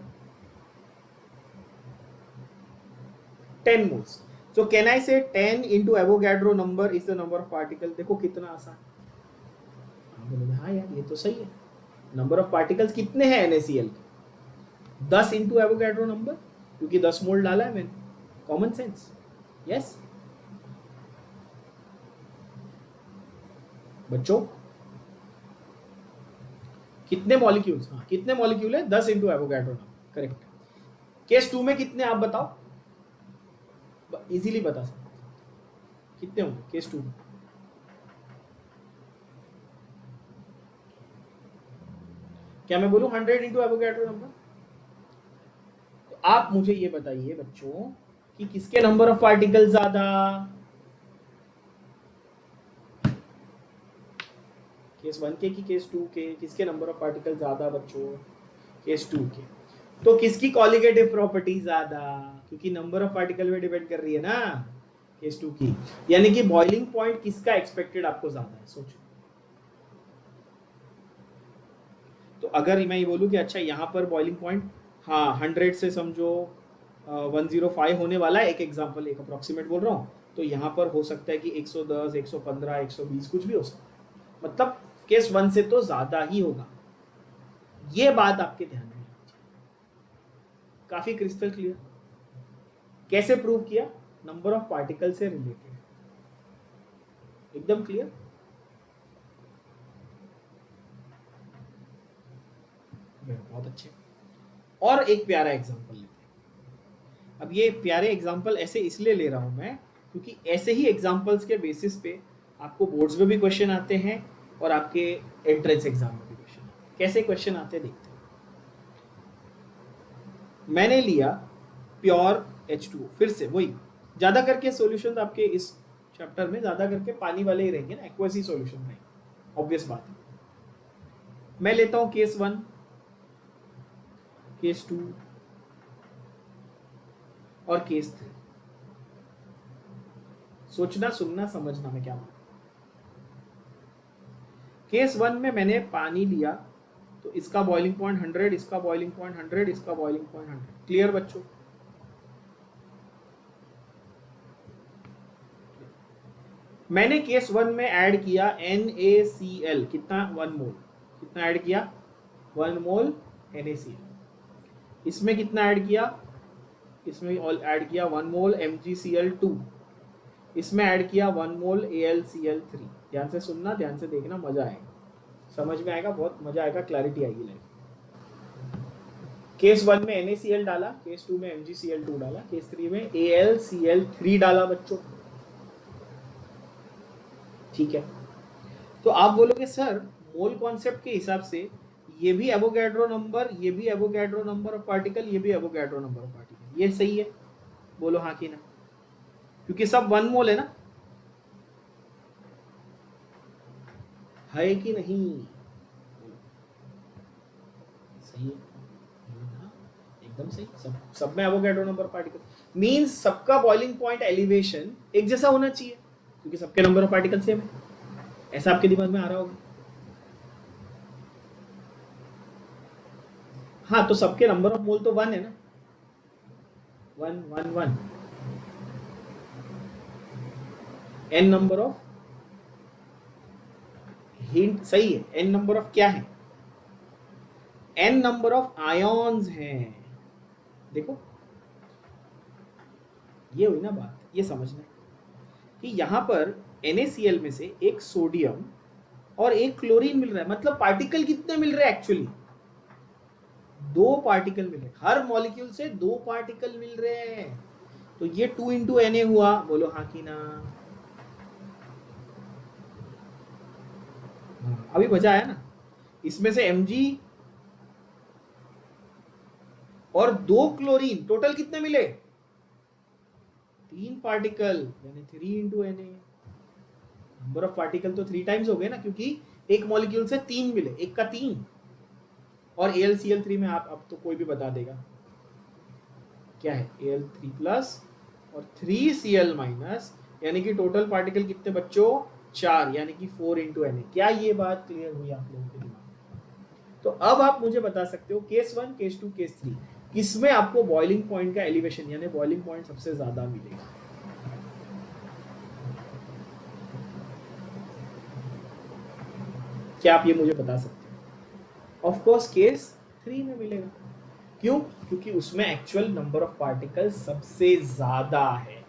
10 मोल्स। सो कैन आई से 10 into Avogadro number is the number of particle. देखो कितना आसान। हाँ यार ये तो सही है। नंबर ऑफ पार्टिकल्स कितने हैं NaCl के, 10 into एवोगैड्रो नंबर, क्योंकि 10 मोल डाला है मैंने, कॉमन सेंस। यस बच्चों कितने मॉलिक्यूल्स, हाँ कितने मॉलिक्यूल है, 10 into Avogadro number, correct. Case 2 में कितने आप बताओ, इजीली बता सकते कितने होंगे केस 2 में। क्या मैं बोलूं 100 into एवोगैड्रो नंबर। तो आप मुझे ये बताइए बच्चों कि किसके नंबर ऑफ पार्टिकल ज्यादा, केस 1 के कि केस 2 के, किसके नंबर ऑफ पार्टिकल ज्यादा बच्चों, केस 2 के। तो किसकी कॉलिगेटिव प्रॉपर्टी ज्यादा, क्योंकि नंबर ऑफ पार्टिकल में डिपेंड कर रही है ना केस 2 की, यानी कि बॉइलिंग पॉइंट किसका एक्सपेक्टेड आपको ज्यादा है, सोचो। तो अगर मैं ये बोलूं कि अच्छा यहाँ पर बॉइलिंग पॉइंट हाँ 100 से समझो 105 होने वाला है, एक एग्जांपल एक अप्रोक्सीमेट बोल रहा हूँ, तो यहाँ पर हो सकता है कि 110 115 120 कुछ भी हो सकता है, मतलब केस 1 से तो ज्यादा ही होगा। ये बात आपके ध्यान में, काफी क्रिस्टल क्लियर। कैसे प्रूव किया, नंबर ऑफ पार्टिकल से रिलेटेड, एकदम क्लियर। बहुत अच्छे। और एक प्यारा एग्जांपल लेते हैं। अब ये प्यारे एग्जांपल ऐसे इसलिए ले रहा हूं मैं क्योंकि ऐसे ही एग्जांपल्स के बेसिस पे आपको बोर्ड्स में भी क्वेश्चन आते हैं और आपके एंट्रेंस एग्जाम में भी क्वेश्चन आते हैं। कैसे क्वेश्चन आते देखते हैं। मैंने लिया प्योर H2O, फिर से वही, ज्यादा करके सॉल्यूशंस आपके इस चैप्टर में ज्यादा करके पानी वाले ही रहेंगे ना, एक्वस ही सॉल्यूशन रहेंगे, ऑब्वियस बात है। मैं लेता हूं केस 1 केस 2 और केस 3। सोचना सुनना समझना मैं क्या बोलूं। केस 1 में मैंने पानी लिया तो इसका बॉइलिंग पॉइंट 100, इसका बॉइलिंग पॉइंट 100, इसका बॉइलिंग पॉइंट 100। क्लियर बच्चों। मैंने केस 1 में ऐड किया NaCl, कितना 1 मोल, कितना ऐड किया 1 मोल NaCl। इसमें कितना ऐड किया, इसमें ऐड किया 1 मोल MgCl2, इसमें ऐड किया 1 मोल AlCl3। ध्यान से सुनना, ध्यान से देखना, मजा आएगा, समझ में आएगा, बहुत मजा आएगा, क्लैरिटी आएगी लाइफ। केस 1 में NaCl डाला, केस 2 में MgCl2 डाला, केस 3 में AlCl3 डाला बच्चों, ठीक है। तो आप बोलोगे सर मोल कॉन्सेप्ट के हिसाब से ये भी एवोगैड्रो नंबर, ये भी एवोगैड्रो नंबर ऑफ पार्टिकल, ये भी एवोगैड्रो नंबर ऑफ पार्टिकल, ये सही है, बोलो हाँ कि ना, क्योंकि सब 1 मोल है ना, है कि नहीं, सही है एकदम सही। सब में एवोगैड्रो नंबर पार्टिकल मींस सबका बॉइलिंग पॉइंट एलिवेशन एक जैसा होना चाहिए, क्योंकि सबके नंबर ऑफ पार्टिकल सेम है, ऐसा आपके दिमाग में आ रहा होगा। हाँ तो सबके नंबर ऑफ मोल तो 1 है ना, 1 1 1, n नंबर ऑफ, हिंट सही है, n नंबर ऑफ क्या है, n नंबर ऑफ आयॉन्स हैं। देखो ये हुई ना बात, ये समझना कि यहाँ पर NaCl में से एक सोडियम और एक क्लोरीन मिल रहा है, मतलब पार्टिकल कितने मिल रहे हैं एक्चुअली? 2 पार्टिकल मिल रहे हैं, हर मॉलिक्यूल से 2 पार्टिकल मिल रहे हैं। तो ये 2 इंटू Na हुआ, बोलो हाँ कि ना? अभी मजा आया ना? इसमें से Mg और 2 क्लोरीन, टोटल कितने मिले? 3 पार्टिकल, यानी 3 into Na। Number of particle तो 3 टाइम्स हो गए ना, क्योंकि एक मॉलिक्यूल से 3 मिले, एक का 3। और AlCl3 में आप अब तो कोई भी बता देगा क्या है, Al3 प्लस और 3Cl माइनस, यानी कि टोटल पार्टिकल कितने बच्चों? 4, यानी कि 4 इंटू Na। क्या ये बात क्लियर हुई आप लोगों के दिमाग में? तो अब आप मुझे बता सकते हो केस 1, केस 2, केस 3 किसमें आपको बॉइलिंग पॉइंट का एलिवेशन यानी बॉइलिंग पॉइंट सबसे ज्यादा मिलेगा? क्या आप ये मुझे बता सकते हो? ऑफ कोर्स केस 3 में मिलेगा। क्यों? क्योंकि उसमें एक्चुअल नंबर ऑफ पार्टिकल सबसे ज्यादा है।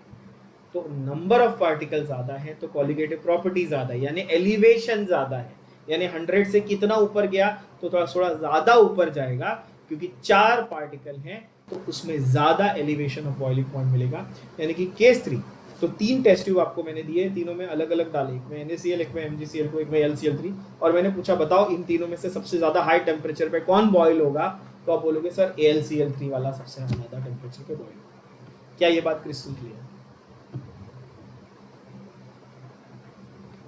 तो नंबर ऑफ पार्टिकल ज्यादा है तो कॉलिगेटिव प्रॉपर्टी ज्यादा है, यानी एलिवेशन ज्यादा है। यानी 100 से कितना ऊपर गया? तो थोड़ा ज्यादा ऊपर जाएगा, क्योंकि 4 पार्टिकल हैं तो उसमें ज्यादा एलिवेशन ऑफ बॉइलिंग पॉइंट मिलेगा। यानी कि केस 3, तो 3 टेस्ट ट्यूब आपको मैंने दिए, तीनों में अलग अलग डाले, एक में NaCl, एक में MgCl, एक में LCl3, और मैंने पूछा बताओ इन तीनों में से सबसे ज्यादा हाई टेम्परेचर पे कौन बॉयल होगा? तो आप बोलोगे सर AlCl3 वाला सबसे ज्यादा टेम्परेचर पे बॉयल होगा। क्या ये बात क्रिस्टल क्लियर है?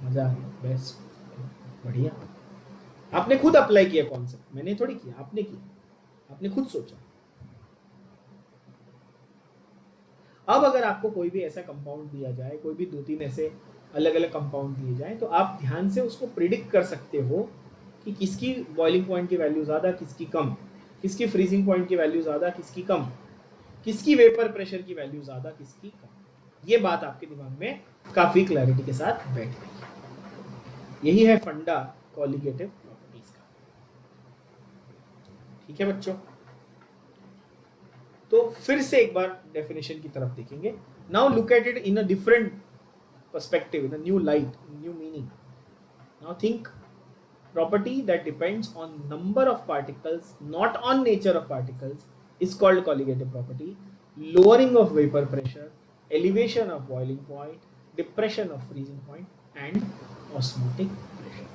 मजा आ गया? बेस्ट, बढ़िया। आपने खुद अप्लाई किया कॉन्सेप्ट, मैंने थोड़ी किया, आपने किया, आपने खुद सोचा। अब अगर आपको कोई भी ऐसा कंपाउंड दिया जाए, कोई भी 2-3 ऐसे अलग अलग कंपाउंड दिए जाए, तो आप ध्यान से उसको प्रिडिक्ट कर सकते हो कि किसकी बॉइलिंग पॉइंट की वैल्यू ज़्यादा, किसकी कम, किसकी फ्रीजिंग पॉइंट की वैल्यू ज़्यादा, किसकी कम, किसकी वेपर प्रेशर की वैल्यू ज़्यादा, किसकी कम। ये बात आपके दिमाग में काफ़ी क्लैरिटी के साथ बैठ गई है। यही है फंडा कॉलिगेटिव प्रॉपर्टीज का। ठीक है बच्चों, तो फिर से एक बार डेफिनेशन की तरफ देखेंगे। Now look at it in a different perspective, in a new light, new meaning. Now think property that depends on number of particles, not on nature of particles, is called colligative property. Lowering of vapor pressure, elevation of boiling point, depression of freezing point and osmotic pressure.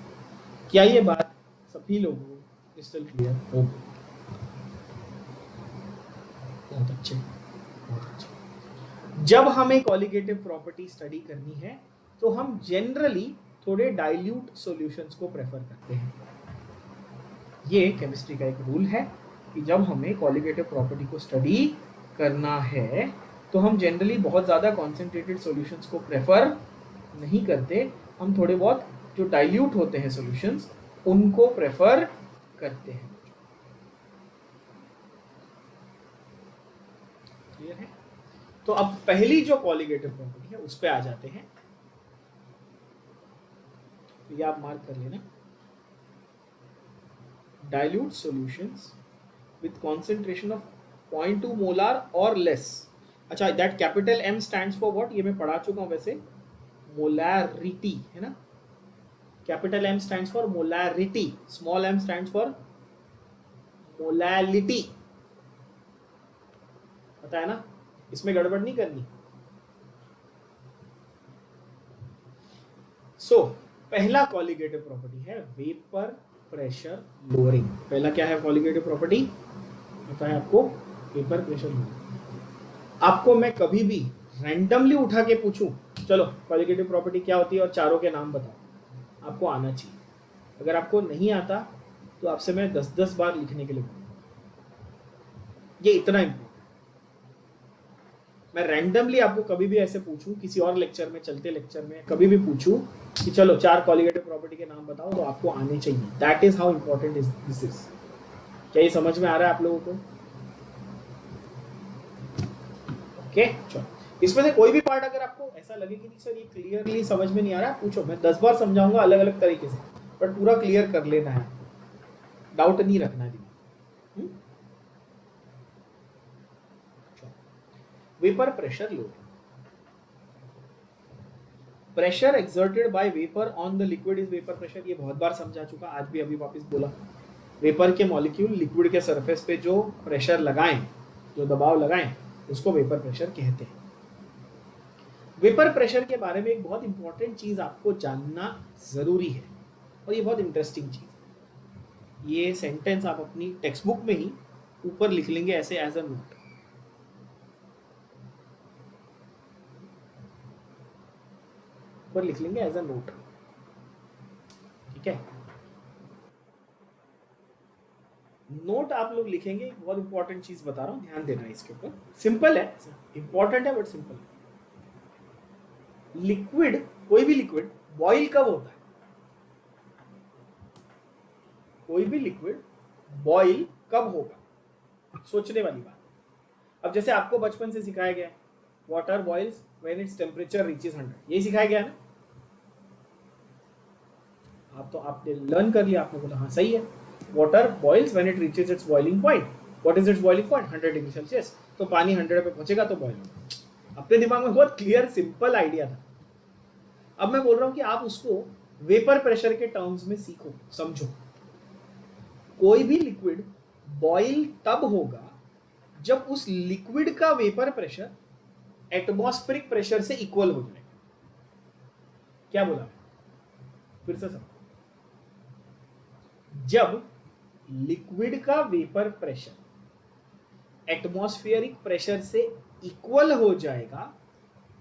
क्या ये बात सभी लोगों को crystal clear हो? बहुत अच्छे, बहुत अच्छे। जब हमें कॉलिगेटिव प्रॉपर्टी स्टडी करनी है तो हम जनरली थोड़े डाइल्यूट सॉल्यूशंस को प्रेफर करते हैं। ये केमिस्ट्री का एक रूल है कि जब हमें कॉलिगेटिव प्रॉपर्टी को स्टडी करना है तो हम जनरली बहुत ज़्यादा कॉन्सेंट्रेटेड सॉल्यूशंस को प्रेफर नहीं करते, हम थोड़े बहुत जो डाइल्यूट होते हैं सॉल्यूशंस उनको प्रेफर करते हैं। क्लियर है? तो अब पहली जो कॉलिगेटिव प्रॉपर्टी है उस पर आ जाते हैं। तो ये आप मार्क कर लेना, dilute solutions with concentration of 0.2 molar और लेस। अच्छा, that capital M stands for what? ये मैं पढ़ा चुका हूं वैसे, मोलैरिटी है ना। Capital M stands for molarity, small m stands for molality. पता है ना, इसमें गड़बड़ नहीं करनी। सो पहला कॉलिगेटिव प्रॉपर्टी है वेपर प्रेशर लोअरिंग। पहला क्या है कॉलिगेटिव प्रॉपर्टी? पता है आपको? Vapour pressure lowering. आपको मैं कभी भी रैंडमली उठा के पूछूं चलो कॉलिगेटिव प्रॉपर्टी क्या होती है और चारों के नाम बताओ, आपको आना चाहिए। अगर आपको नहीं आता तो आपसे मैं 10-10 बार लिखने के लिए बोलूंगा। ये इतना इम्पोर्टेंट। मैं रैंडमली आपको कभी भी ऐसे पूछूं, किसी और लेक्चर में, चलते लेक्चर में कभी भी पूछूं कि चलो 4 कॉलिगेटिव प्रॉपर्टी के नाम बताओ, तो आपको आने चाहिए। That is how important is this is. क्या ये समझ में आ रहा है आप लोगों को? ओके, चलो इसमें से कोई भी पार्ट अगर आपको ऐसा लगे कि नहीं सर ये क्लियरली समझ में नहीं आ रहा, पूछो, मैं 10 बार समझाऊंगा अलग अलग तरीके से, बट पूरा क्लियर कर लेना है, डाउट नहीं रखना है। Vapour pressure load, pressure exerted by vapour on the liquid is vapour pressure. ये बहुत बार समझा चुका, आज भी अभी वापस बोला। वेपर के मॉलिक्यूल लिक्विड के सरफेस पे जो प्रेशर लगाएं, जो दबाव लगाएं, उसको वेपर प्रेशर कहते हैं। वेपर प्रेशर के बारे में एक बहुत इंपॉर्टेंट चीज आपको जानना जरूरी है, और ये बहुत इंटरेस्टिंग चीज है। ये सेंटेंस आप अपनी टेक्स्ट बुक में ही ऊपर लिख लेंगे ऐसे एज अ नोट। ऊपर लिख लेंगे एज अ नोट, ठीक है। नोट आप लोग लिखेंगे, बहुत इंपॉर्टेंट चीज बता रहा हूं, ध्यान देना इसके ऊपर। सिंपल है, इंपॉर्टेंट है बट सिंपल है। लिक्विड, कोई भी लिक्विड बॉईल कब होता है? कोई भी लिक्विड बॉईल कब होगा? सोचने वाली बात। अब जैसे आपको बचपन से सिखाया गया है, water boils when its temperature reaches 100, यही सिखाया गया है ना। आप तो आपने लर्न कर लिया, आपने बोला हाँ सही है, water boils when it reaches its boiling point. What is its boiling point? 100 degree Celsius. तो पानी 100 पे पहुंचेगा तो बॉइल होगा। अपने दिमाग में बहुत क्लियर सिंपल आइडिया था। अब मैं बोल रहा हूं कि आप उसको वेपर प्रेशर के टर्म्स में सीखो, समझो। कोई भी लिक्विड बॉईल तब होगा जब उस लिक्विड का वेपर प्रेशर एटमॉस्फेरिक प्रेशर से इक्वल हो जाए। क्या बोला? फिर से समझो। जब लिक्विड का वेपर प्रेशर एटमॉस्फेरिक प्रेशर से इक्वल हो जाएगा,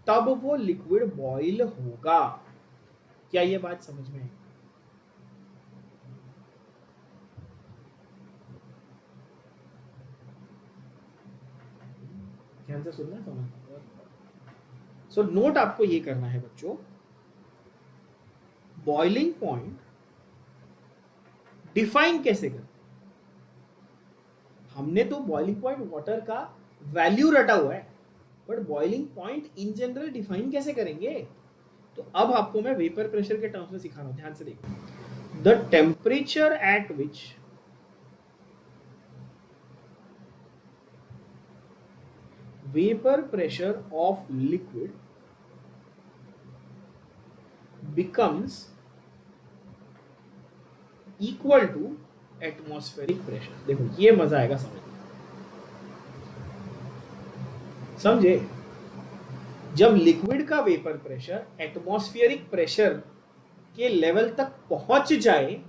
तब वो लिक्विड बॉईल होगा। क्या ये बात समझ में आई? ध्यान से सुनना, समझ। सो नोट आपको ये करना है बच्चों, बॉइलिंग पॉइंट डिफाइन कैसे करें? हमने तो बॉइलिंग पॉइंट वाटर का वैल्यू रटा हुआ है, but boiling point in general define कैसे करेंगे? तो अब आपको मैं वेपर प्रेशर के टर्म्स में सिखा रहा हूं, ध्यान से देखो। The temperature at which vapor pressure of liquid becomes equal to atmospheric pressure। देखो ये मजा आएगा समझने, समझे? जब लिक्विड का वेपर प्रेशर एटमॉस्फेरिक प्रेशर के लेवल तक पहुंच जाए,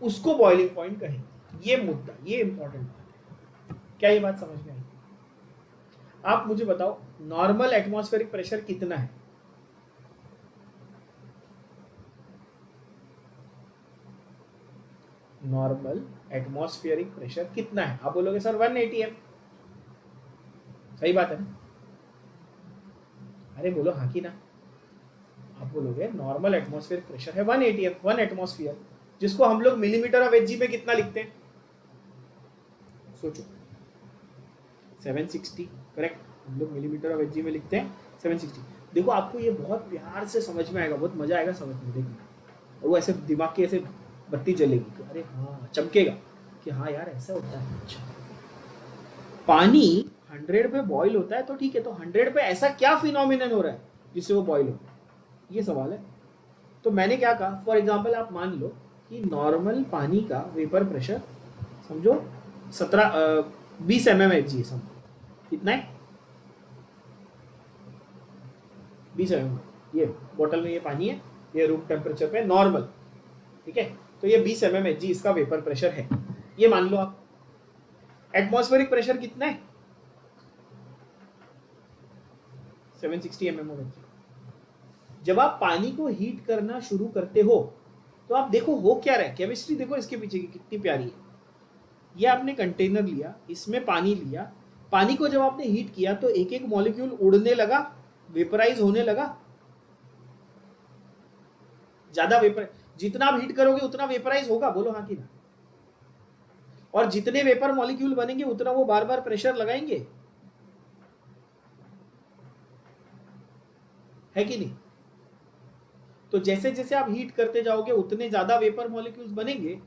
उसको बॉइलिंग पॉइंट कहेंगे। ये मुद्दा, ये इंपॉर्टेंट बात है। क्या ये बात समझ में आई? आप मुझे बताओ, नॉर्मल एटमॉस्फेरिक प्रेशर कितना है? नॉर्मल एटमॉस्फेरिक प्रेशर कितना है? आप बोलोगे सर 1 atm। सही बात है ना? अरे बोलो हाँ कि ना। आप बोलोगे नॉर्मल एटमॉस्फेरिक प्रेशर है 1 atm, 1 एटमॉस्फेयर, जिसको हम लोग मिलीमीटर ऑफ एचजी में कितना लिखते हैं? सोचो, 760, करेक्ट। हम लोग मिलीमीटर ऑफ एचजी में लिखते हैं 760। देखो आपको ये बहुत प्यार से समझ में आएगा, बहुत मजा आएगा समझ में, देखना। और वो ऐसे दिमाग की ऐसे बत्ती जलेगी कि अरे हाँ, चमकेगा कि हाँ यार ऐसा होता है। अच्छा, पानी 100 पे बॉईल होता है तो ठीक है, तो 100 पे ऐसा क्या फिनोमिनन हो रहा है जिससे वो बॉईल हो? ये सवाल है। तो मैंने क्या कहा, फॉर एग्जाम्पल आप मान लो कि नॉर्मल पानी का वेपर प्रेशर समझो 20 mmHg, समझो कितना है? 20 mm। ये बोतल में ये पानी है, ये रूम टेम्परेचर पे नॉर्मल, ठीक है। तो ये 20 mmHg इसका वेपर प्रेशर है, ये मान लो आप। एटमॉस्फेरिक प्रेशर कितना है? 760 mmHg। जब आप पानी को हीट करना शुरू करते हो तो आप देखो हो क्या रहा है, केमिस्ट्री देखो इसके पीछे की कितनी प्यारी है। ये आपने कंटेनर लिया, इसमें पानी लिया, पानी को जब आपने हीट किया तो एक एक मॉलिक्यूल उड़ने लगा, वेपराइज होने लगा। ज्यादा वेपर, जितना आप हीट करोगे उतना वेपराइज होगा, बोलो हाँ कि ना। और जितने वेपर मॉलिक्यूल बनेंगे उतना वो बार बार प्रेशर लगाएंगे, है कि नहीं? तो जैसे जैसे आप हीट करते जाओगे उतने ज्यादा वेपर मॉलिक्यूल्स बनेंगे,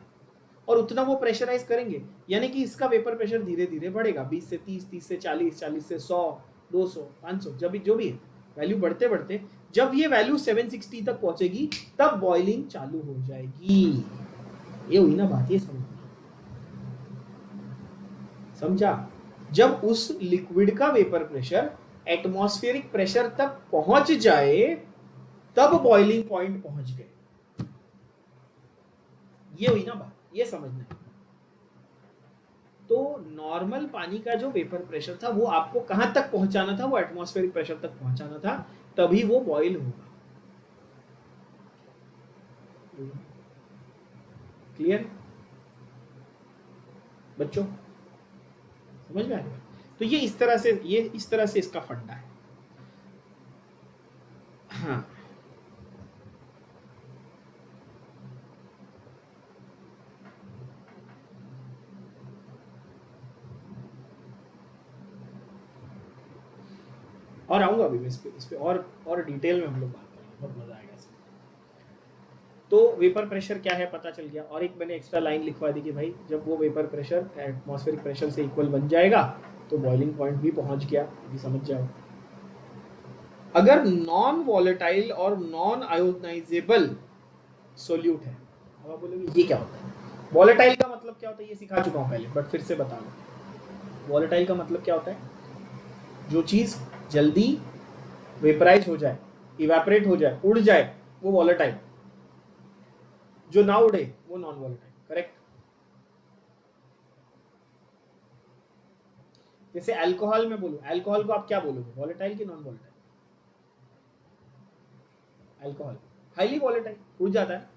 और उतना वो प्रेशराइज करेंगे, यानी कि इसका वेपर प्रेशर धीरे धीरे बढ़ेगा, 20 से 30, 30 से 40, 40 से 100, 200, 500, जब भी जो भी है वैल्यू बढ़ते बढ़ते जब ये वैल्यू 760 तक पहुंचेगी तब बॉइलिंग चालू हो जाएगी। ये हुई ना बात, ये समझा? जब उस लिक्विड का वेपर प्रेशर एटमॉस्फेरिक प्रेशर तक पहुंच जाए तब बॉइलिंग पॉइंट पहुंच गए। ये हुई ना बात, ये समझना है। तो नॉर्मल पानी का जो वेपर प्रेशर था वो आपको कहां तक पहुंचाना था, वो एटमॉस्फेरिक प्रेशर तक पहुंचाना था, तभी वो बॉइल होगा। क्लियर बच्चों? समझ में आएगा? तो ये इस तरह से इसका फंडा है। हाँ, और आऊंगा अभी मैं इस पे और डिटेल में हम लोग बात करेंगे, बहुत मजा आएगा इसमें। तो वेपर प्रेशर क्या है पता चल गया, और एक मैंने एक्स्ट्रा लाइन लिखवा दी कि भाई जब वो वेपर प्रेशर एटमॉस्फेरिक प्रेशर से इक्वल बन जाएगा तो बॉइलिंग पॉइंट भी पहुंच गया, ये समझ जाओ। अगर नॉन वॉलेटाइल और नॉन आयोनाइजेबल सोल्यूट है, अब आप बोलोगे ये क्या होता है? वॉलेटाइल का मतलब क्या होता है ये सिखा चुका हूं पहले, बट फिर से बता दो। वॉलेटाइल का मतलब क्या होता है? जो चीज जल्दी वेपराइज हो जाए, इवेपोरेट हो जाए, उड़ जाए, वो वॉलेटाइल। जो ना उड़े वो नॉन वॉलेटाइल। करेक्ट? जैसे अल्कोहल में बोलूं, अल्कोहल को आप क्या बोलोगे, वॉलेटाइल कि non volatile? Alcohol highly volatile, उड़ जाता है।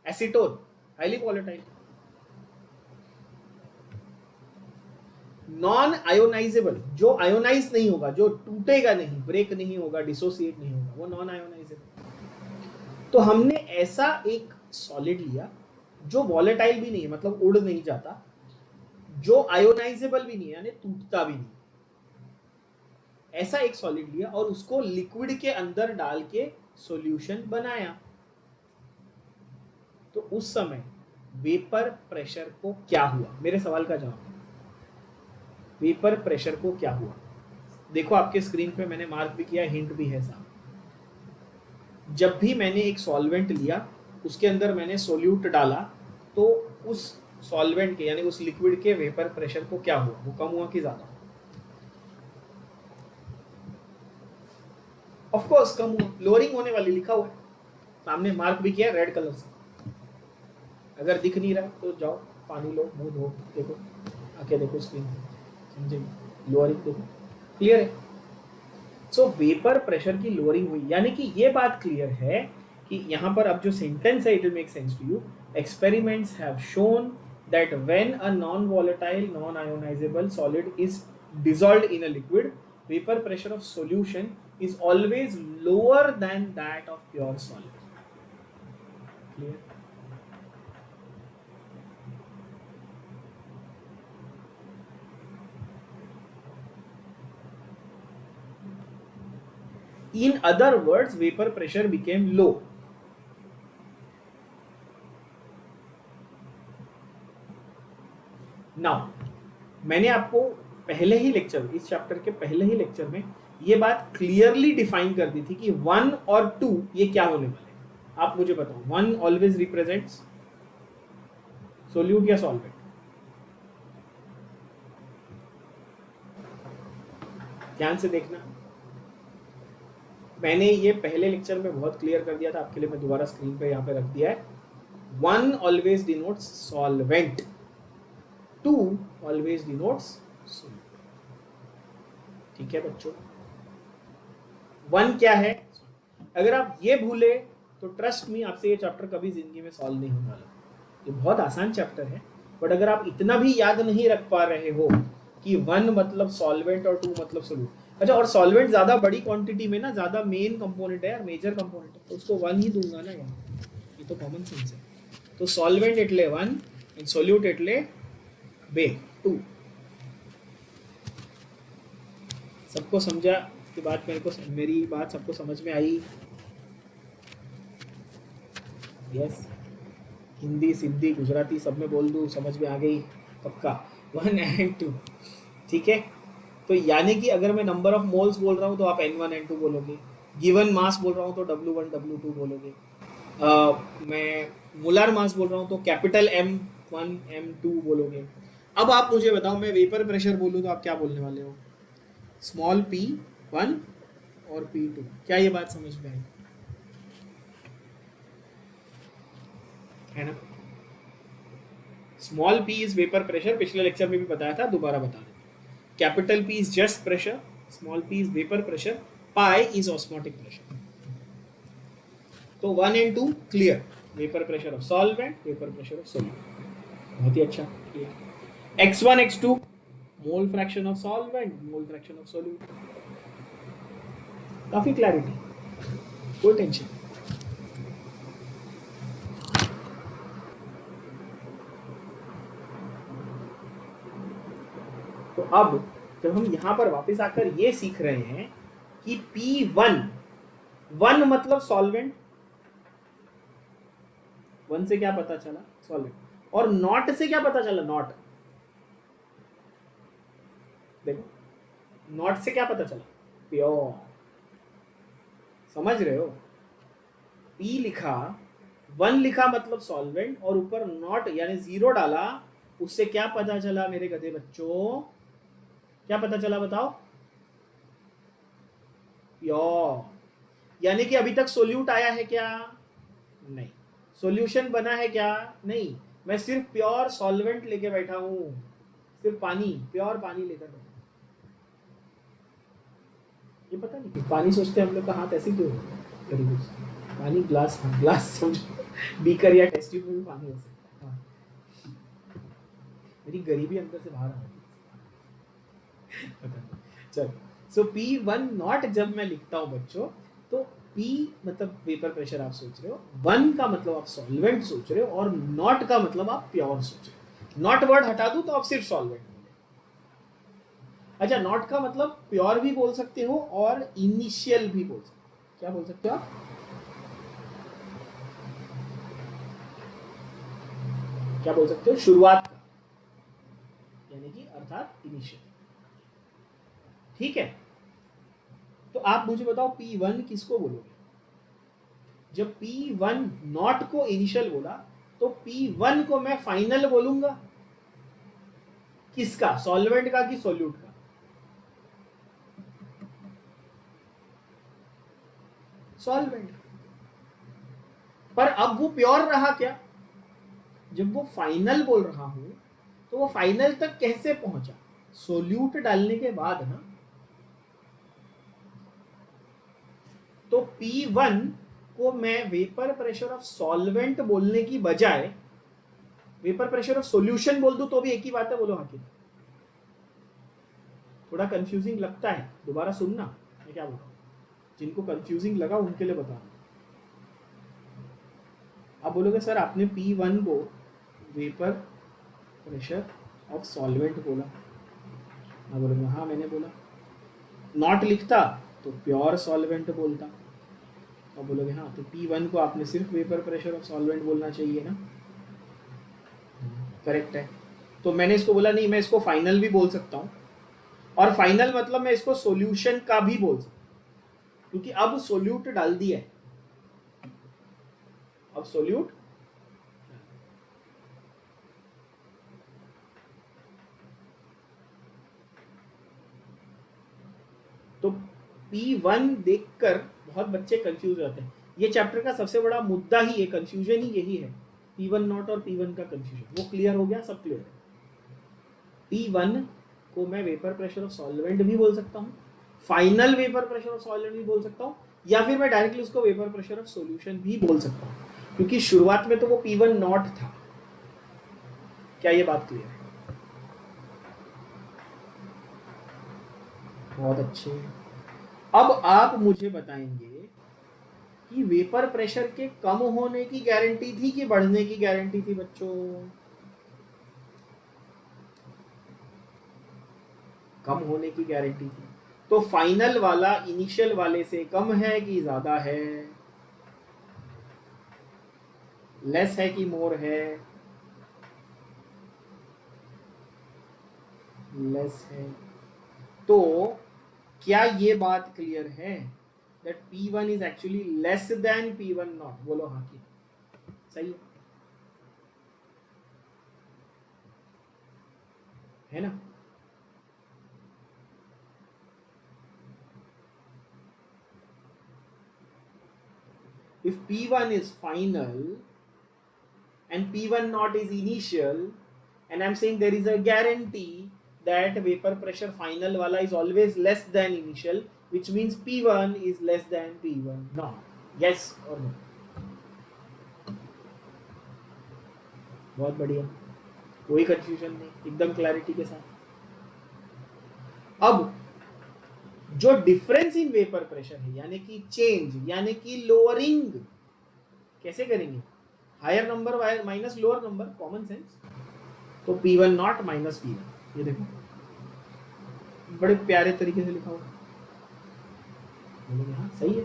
Acetone highly volatile. Non ionisable, जो आयोनाइज नहीं होगा, जो टूटेगा नहीं, ब्रेक नहीं होगा, डिसोसिएट नहीं होगा, वो नॉन आयोनाइजेबल। तो हमने ऐसा एक सॉलिड लिया जो वॉलेटाइल भी नहीं है, मतलब उड़ नहीं जाता, जो आयोनाइजेबल भी नहीं है, यानी टूटता भी नहीं, ऐसा एक सॉलिड लिया और उसको लिक्विड के अंदर डाल के सॉल्यूशन बनाया। तो उस समय वेपर प्रेशर को क्या हुआ? मेरे सवाल का जवाब, वेपर प्रेशर को क्या हुआ? देखो आपके स्क्रीन पे मैंने मार्क भी किया, हिंट भी है साहब। जब भी मैंने एक सॉल्वेंट लिया, उसके अंदर मैंने सोल्यूट डाला, तो उस सॉल्वेंट के यानी उस लिक्विड के वेपर प्रेशर को क्या हुआ? वो कम हुआ कि ज्यादा? ऑफ कोर्स कम हुआ, लोअरिंग होने वाली लिखा हुआ है सामने, मार्क भी किया रेड कलर से। अगर दिख नहीं रहा तो जाओ पानी लो, मुंह धो, देखो आके देखो स्क्रीन, समझे? लोअरिंग देखो, क्लियर है? सो वेपर प्रेशर की लोअरिंग हुई, यानी कि ये बात क्लियर है कि यहाँ पर अब जो सेंटेंस है, it will make sense to you. Experiments have shown that when a non volatile non ionisable solid is dissolved in a liquid, vapor pressure of solution is always lower than that of pure solid. Clear? In other words, vapor pressure became low. Now, मैंने आपको पहले ही lecture, इस chapter के पहले ही lecture में ये बात clearly define कर दी थी कि 1 और 2 ये क्या होने वाले हैं। आप मुझे बताओ, 1 ऑलवेज रिप्रेजेंट्स सोल्यूट या सॉल्वेंट? ध्यान से देखना, मैंने ये पहले लेक्चर में बहुत क्लियर कर दिया था, आपके लिए मैं दोबारा स्क्रीन पे यहाँ पे रख दिया है। 1 always denotes solvent, 2 always denotes solute. ठीक है बच्चों? 1 क्या है? अगर आप ये भूले तो ट्रस्ट मी, आपसे ये चैप्टर कभी जिंदगी में सॉल्व नहीं होने वाला। ये बहुत आसान चैप्टर है, बट अगर आप इतना भी याद नहीं रख पा रहे हो कि 1 मतलब सॉल्वेंट और 2 मतलब सोल्यूट, अच्छा, और सॉल्वेंट ज्यादा बड़ी क्वांटिटी में ना, ज्यादा मेन कंपोनेंट है यार, मेजर कंपोनेंट है, तो उसको 1 ही दूंगा ना यार, ये तो कॉमन सेंस है। तो सॉल्वेंट एटले 1 एंड सोल्यूट एटले 2। सबको समझा कि बात? मेरी बात सबको समझ में आई? यस। हिंदी सिंधी गुजराती सब में बोल दूँ, समझ में आ गई पक्का? 1 and 2, ठीक है। तो यानी कि अगर मैं नंबर ऑफ मोल्स बोल रहा हूँ तो आप N1 N2 बोलोगे, गिवन मास बोल रहा हूँ तो W1 W2 बोलोगे, मैं मोलर मास बोल रहा हूँ तो कैपिटल M1 M2 बोलोगे। अब आप मुझे बताओ, मैं वेपर प्रेशर बोलूँ तो आप क्या बोलने वाले हो? स्मॉल P1 और P2। क्या ये बात समझ में आई? है ना? Small p is vapour pressure, पिछले लेक्चर में भी बताया था, दोबारा बता देता हूँ। Capital P is just pressure, small p is vapour pressure, pi is osmotic pressure. तो 1 and 2 clear, vapour pressure of solvent, vapour pressure of solute. बहुत ही अच्छा clear. x1 x2 mole fraction of solvent, mole fraction of solute. काफी clarity, कोई tension. तो अब जब हम यहां पर वापस आकर ये सीख रहे हैं कि P1, 1 मतलब सॉल्वेंट, 1 से क्या पता चला? सॉल्वेंट। और नॉट से क्या पता चला? नॉट, देखो नॉट से क्या पता चला? प्योर। समझ रहे हो? P लिखा, 1 लिखा मतलब सॉल्वेंट, और ऊपर नॉट यानी 0 डाला, उससे क्या पता चला मेरे गधे बच्चों? क्या पता चला बताओ? प्योर। यानी कि अभी तक सोल्यूट आया है क्या? नहीं। सॉल्यूशन बना है क्या? नहीं। मैं सिर्फ प्योर सॉल्वेंट लेके बैठा हूं, सिर्फ पानी, प्योर पानी लेकर बैठा। ये पता नहीं पानी सोचते हम लोग का हाथ ऐसे क्यों है? पानी ग्लास, ग्लास समझो, बीकर या टेस्ट ट्यूब में भी पानी हो सकता है। मेरी गरीबी अंदर से बाहर आ रही है। चल, सो P1 नॉट जब मैं लिखता हूं बच्चों, तो P मतलब वेपर प्रेशर आप सोच रहे हो, 1 का मतलब आप सॉल्वेंट सोच रहे हो, और नॉट का मतलब आप प्योर सोच रहे हो। नॉट वर्ड हटा दूं तो आप सिर्फ सॉल्वेंट बोले। अच्छा, नॉट का मतलब प्योर भी बोल सकते हो और इनिशियल भी बोल सकते हो। क्या बोल सकते हो आप? क्या बोल सकते हो? शुरुआत का, यानी कि अर्थात इनिशियल। ठीक है, तो आप मुझे बताओ P1 किसको बोलोगे? जब P1 नॉट को इनिशियल बोला तो P1 को मैं फाइनल बोलूंगा। किसका? सॉल्वेंट का कि सॉल्यूट का? सॉल्वेंट। पर अब वो प्योर रहा क्या? जब वो फाइनल बोल रहा हूं तो वो फाइनल तक कैसे पहुंचा? सोल्यूट डालने के बाद ना। तो P1 को मैं वेपर प्रेशर ऑफ सॉल्वेंट बोलने की बजाय वेपर प्रेशर ऑफ सॉल्यूशन बोल दूं तो भी एक ही बात है, बोलो हाँ। थोड़ा कंफ्यूजिंग लगता है, दोबारा सुनना मैं क्या बोल रहा हूं। जिनको कंफ्यूजिंग लगा उनके लिए बता रहा हूं। आप बोलोगे सर आपने P1 को वेपर प्रेशर ऑफ सॉल्वेंट बोला। मैं बोलूँगा हाँ मैंने बोला। नॉट लिखता तो प्योर सॉल्वेंट बोलता। आप बोलोगे हाँ, तो P1 को आपने सिर्फ वेपर प्रेशर ऑफ सॉल्वेंट बोलना चाहिए ना। करेक्ट है। तो मैंने इसको बोला नहीं, मैं इसको फाइनल भी बोल सकता हूँ, और फाइनल मतलब मैं इसको सॉल्यूशन का भी बोल सकता हूँ, क्योंकि अब सोल्यूट डाल दिया है। अब सोल्यूट, तो P1 देखकर बहुत बच्चे कंफ्यूज होते हैं। ये चैप्टर का सबसे बड़ा मुद्दा ही, ये कंफ्यूजन ही यही है, P1 नॉट और P1 का कंफ्यूजन। वो क्लियर हो गया? सब क्लियर है। P1 को मैं वेपर प्रेशर ऑफ सॉल्वेंट भी बोल सकता हूँ, final vapour pressure of solvent भी बोल सकता हूँ, या फिर मैं डायरेक्टली उसको वेपर प्रेशर ऑफ सॉल्यूशन भी बोल सकता हूँ, क्योंकि शुरुआत में तो वो P1 नॉट था। क्या ये बात क्लियर है? बहुत अच्छे। अब आप मुझे बताएंगे कि वेपर प्रेशर के कम होने की गारंटी थी कि बढ़ने की गारंटी थी बच्चों? कम होने की गारंटी थी। तो फाइनल वाला इनिशियल वाले से कम है कि ज्यादा है? लेस है कि मोर है? लेस है। तो क्या ये बात क्लियर है that P1 is actually less than P1 not? बोलो हाँ की सही है ना? If P1 is final and P1 naught is initial, and I'm saying there is a guarantee that vapor pressure final wala is always less than initial, which means P1 is less than P1 naught. Yes or no? बहुत बढ़िया, कोई confusion नहीं, एकदम clarity के साथ। अब जो difference in vapour pressure है, यानी कि चेंज, यानी कि लोअरिंग, कैसे करेंगे? Higher number minus lower number, common sense. तो P1 नॉट माइनस P1, ये देखो बड़े प्यारे तरीके से लिखा हुआ, हाँ सही है।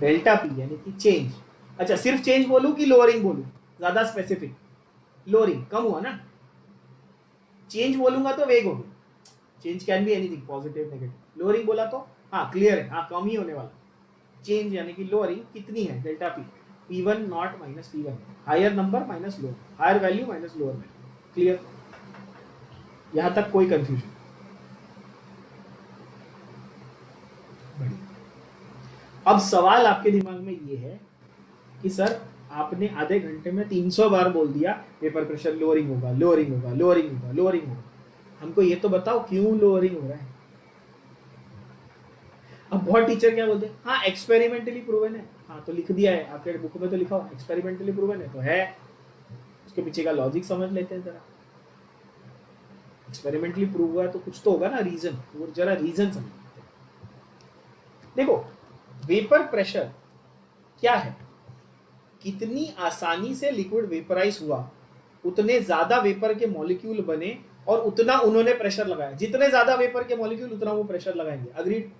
डेल्टा P यानी कि चेंज। अच्छा, सिर्फ चेंज बोलूं कि लोअरिंग बोलूं? ज्यादा स्पेसिफिक, लोअरिंग कम हुआ ना। चेंज बोलूंगा तो वेग होगी, change can be anything, positive negative. Lowering बोला तो हाँ क्लियर है, हाँ कम ही होने वाला। चेंज यानी कि लोअरिंग कितनी है? Delta P, P1 naught minus P1, higher number minus lower, higher value minus lower value. Clear? यहां तक कोई कंफ्यूजन? अब सवाल आपके दिमाग में ये है कि सर आपने आधे घंटे में 300 बार बोल दिया पेपर प्रेशर लोअरिंग होगा, लोअरिंग होगा, लोअरिंग होगा, लोअरिंग होगा, हमको ये तो बताओ क्यों लोअरिंग हो रहा है? अब बहुत टीचर क्या बोलते हैं, हाँ एक्सपेरिमेंटली प्रूवन है। हाँ तो लिख दिया है आपके बुक में, तो लिखा हो एक्सपेरिमेंटली प्रूवन है तो है, उसके पीछे का लॉजिक समझ लेते हैं जरा। एक्सपेरिमेंटली प्रूव हुआ तो कुछ तो होगा ना रीजन, वो जरा रीजन समझ लेते हैं। देखो वेपर प्रेशर क्या है, कितनी आसानी से लिक्विड वेपराइज हुआ, उतने ज्यादा वेपर के मॉलिक्यूल बने और उतना उन्होंने प्रेशर लगाया। जितने ज्यादा वेपर के मॉलिक्यूल उतना वो प्रेशर लगाएंगे। अग्रीड?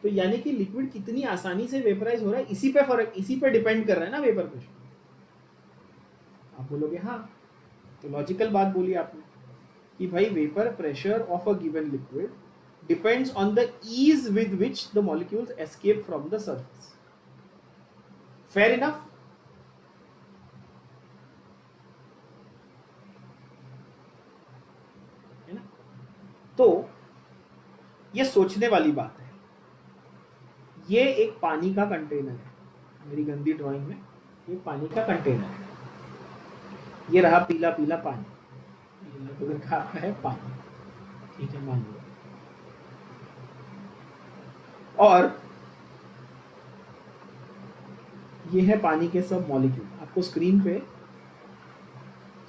तो यानी कि लिक्विड कितनी आसानी से वेपराइज हो रहा है, इसी पे फर्क, इसी पे डिपेंड कर रहा है ना वेपर प्रेशर। आप बोलोगे हाँ, तो लॉजिकल बात बोली आपने कि भाई vapour pressure of a given liquid depends on the ease with which the molecules escape from the surface. Fair enough? है ना? तो ये सोचने वाली बात है। ये एक पानी का कंटेनर है, मेरी गंदी ड्राइंग में ये पानी का कंटेनर है, ये रहा पीला पीला पानी, ये का है पानी, ठीक है मान लो। और ये है पानी के सब मॉलिक्यूल। आपको स्क्रीन पे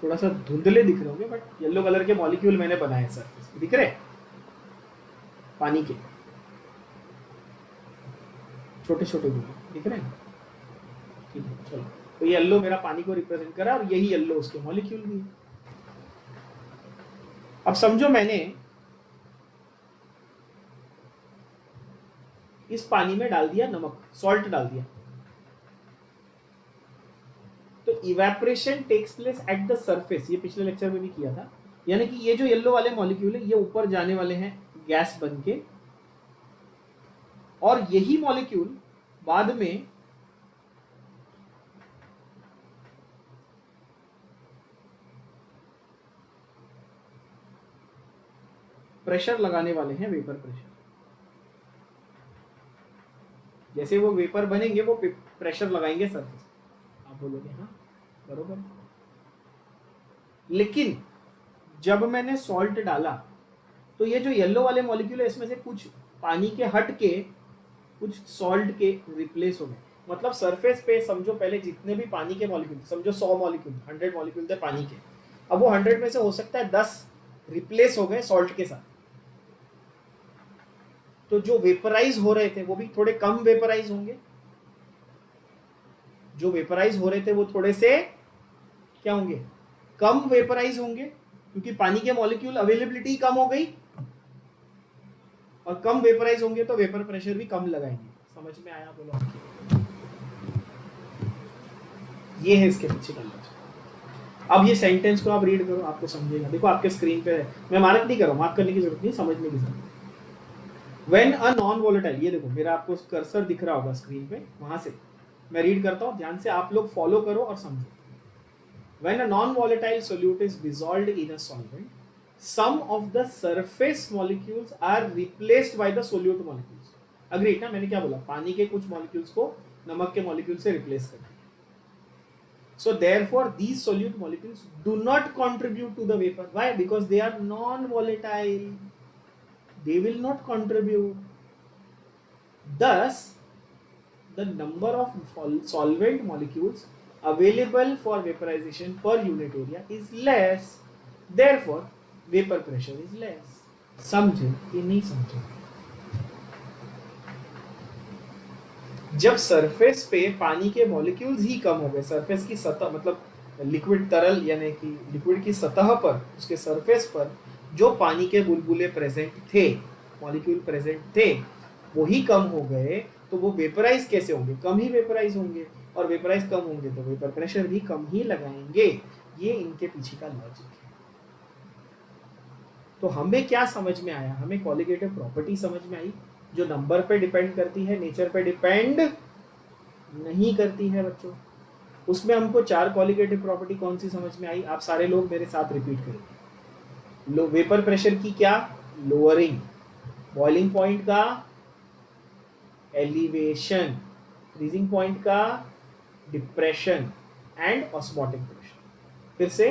थोड़ा सा धुंधले दिख रहे होंगे, बट येलो कलर के मॉलिक्यूल मैंने बनाए सर, दिख रहे पानी के छोटे छोटे दिख रहे हैं, ठीक है चलो। तो ये येलो मेरा पानी को रिप्रेजेंट करा और यही येलो उसके मॉलिक्यूल भी है। अब समझो मैंने इस पानी में डाल दिया नमक, सॉल्ट डाल दिया, तो evaporation takes place at the surface, ये पिछले लेक्चर में भी किया था। यानी कि ये जो येलो वाले मॉलिक्यूल है ये ऊपर जाने वाले हैं गैस बन के, और यही मॉलिक्यूल बाद में प्रेशर लगाने वाले हैं, वेपर प्रेशर। जैसे वो वेपर बनेंगे वो प्रेशर लगाएंगे सरफेस। आप बोलोगे हाँ बरोबर, लेकिन जब मैंने सॉल्ट डाला तो ये जो येलो वाले मॉलिक्यूल है इसमें से कुछ पानी के हट के कुछ सॉल्ट के रिप्लेस हो गए। मतलब सरफेस पे समझो पहले जितने भी पानी के मॉलिक्यूल, समझो 100 मॉलिक्यूल, 100 मॉलिक्यूल थे पानी के, अब वो 100 में से हो सकता है 10 रिप्लेस हो गए सॉल्ट के साथ। तो जो वेपराइज हो रहे थे वो भी थोड़े कम वेपराइज होंगे, जो वेपराइज हो रहे थे वो थोड़े से क्या होंगे, कम वेपराइज होंगे, क्योंकि पानी के मॉलिक्यूल अवेलेबिलिटी कम हो गई, और कम वेपराइज होंगे तो वेपर प्रेशर भी कम लगाएंगे। समझ में आया? बोलो। ये है इसके पीछे का लॉजिक। अब ये सेंटेंस को आप रीड करो, आपको समझेगा। देखो आपके स्क्रीन पे है, मैं मार्क नहीं कर रहा हूँ, मार्क करने की जरूरत नहीं, समझने की जरूरत है। When a non volatile, ये देखो मेरा आपको कर्सर दिख रहा होगा स्क्रीन पे, वहां से मैं रीड करता हूँ, ध्यान से आप लोग फॉलो करो और समझो। When a non volatile solute is dissolved in a solvent, some of the surface molecules are replaced by the solute molecules. Agreed ना? मैंने क्या बोला, पानी के कुछ मॉलिक्यूल्स को नमक के मॉलिक्यूल से रिप्लेस कर दिया। So therefore these solute molecules do not contribute to the vapor. Why? Because they are non-volatile. They will not contribute. Thus, the number of solvent molecules available for vaporization per unit area is less. Therefore, vapor pressure is less. समझे कि नहीं समझे? जब surface पे पानी के molecules ही कम हो गए, सरफेस की सतह मतलब लिक्विड तरल यानी कि लिक्विड की सतह पर, उसके सरफेस पर जो पानी के बुलबुले प्रेजेंट थे, मॉलिक्यूल प्रेजेंट थे, वो ही कम हो गए, तो वो वेपराइज कैसे होंगे? कम ही वेपराइज होंगे, और वेपराइज कम होंगे तो वेपर प्रेशर भी कम ही लगाएंगे। ये इनके पीछे का लॉजिक है। तो हमें क्या समझ में आया? हमें क्वालिटेटिव प्रॉपर्टी समझ में आई, जो नंबर पे डिपेंड करती है, नेचर पे डिपेंड नहीं करती है बच्चों। उसमें हमको 4 क्वालिटेटिव प्रॉपर्टी कौन सी समझ में आई? आप सारे लोग मेरे साथ रिपीट करेंगे। लो वेपर प्रेशर की क्या? लोअरिंग। बॉइलिंग पॉइंट का एलिवेशन। फ्रीजिंग पॉइंट का डिप्रेशन एंड ऑस्मोटिक प्रेशर। फिर से,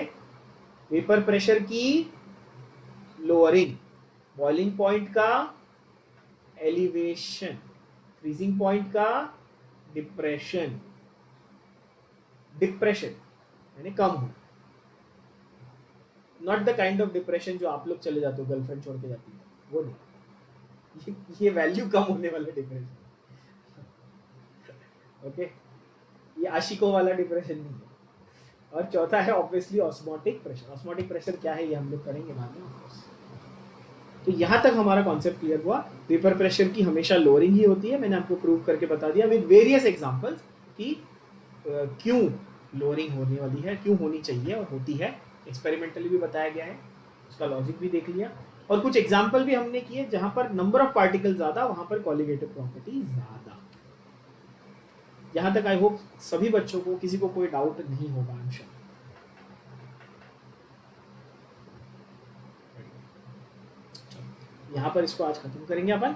वेपर प्रेशर की लोअरिंग, बॉइलिंग पॉइंट का एलिवेशन, फ्रीजिंग पॉइंट का डिप्रेशन। डिप्रेशन यानी कम हो, not the kind of depression जो आप लोग चले जाते हो गर्लफ्रेंड छोड़ के जाती है, वो नहीं। ये वैल्यू कम होने वाला डिप्रेशन, ओके? ये आशिकों वाला डिप्रेशन नहीं है। और चौथा है obviously osmotic pressure. Osmotic pressure क्या है ये हम लोग करेंगे बाद में। तो यहाँ तक हमारा कॉन्सेप्ट क्लियर हुआ। वेपर प्रेशर की हमेशा लोअरिंग ही होती है, मैंने आपको प्रूव करके बता दिया विद वेरियस एग्जांपल्स कि क्यों लोअरिंग होने वाली है, क्यों होनी चाहिए और होती है। एक्सपेरिमेंटली भी बताया गया है, उसका लॉजिक भी देख लिया, और कुछ एग्जाम्पल भी हमने किए जहां पर नंबर ऑफ पार्टिकल ज्यादा, वहां पर क्वालिटेटिव प्रॉपर्टी ज्यादा। यहाँ तक आई होप सभी बच्चों को, किसी को कोई डाउट नहीं होगा। I am sure. यहाँ पर इसको आज खत्म करेंगे अपन।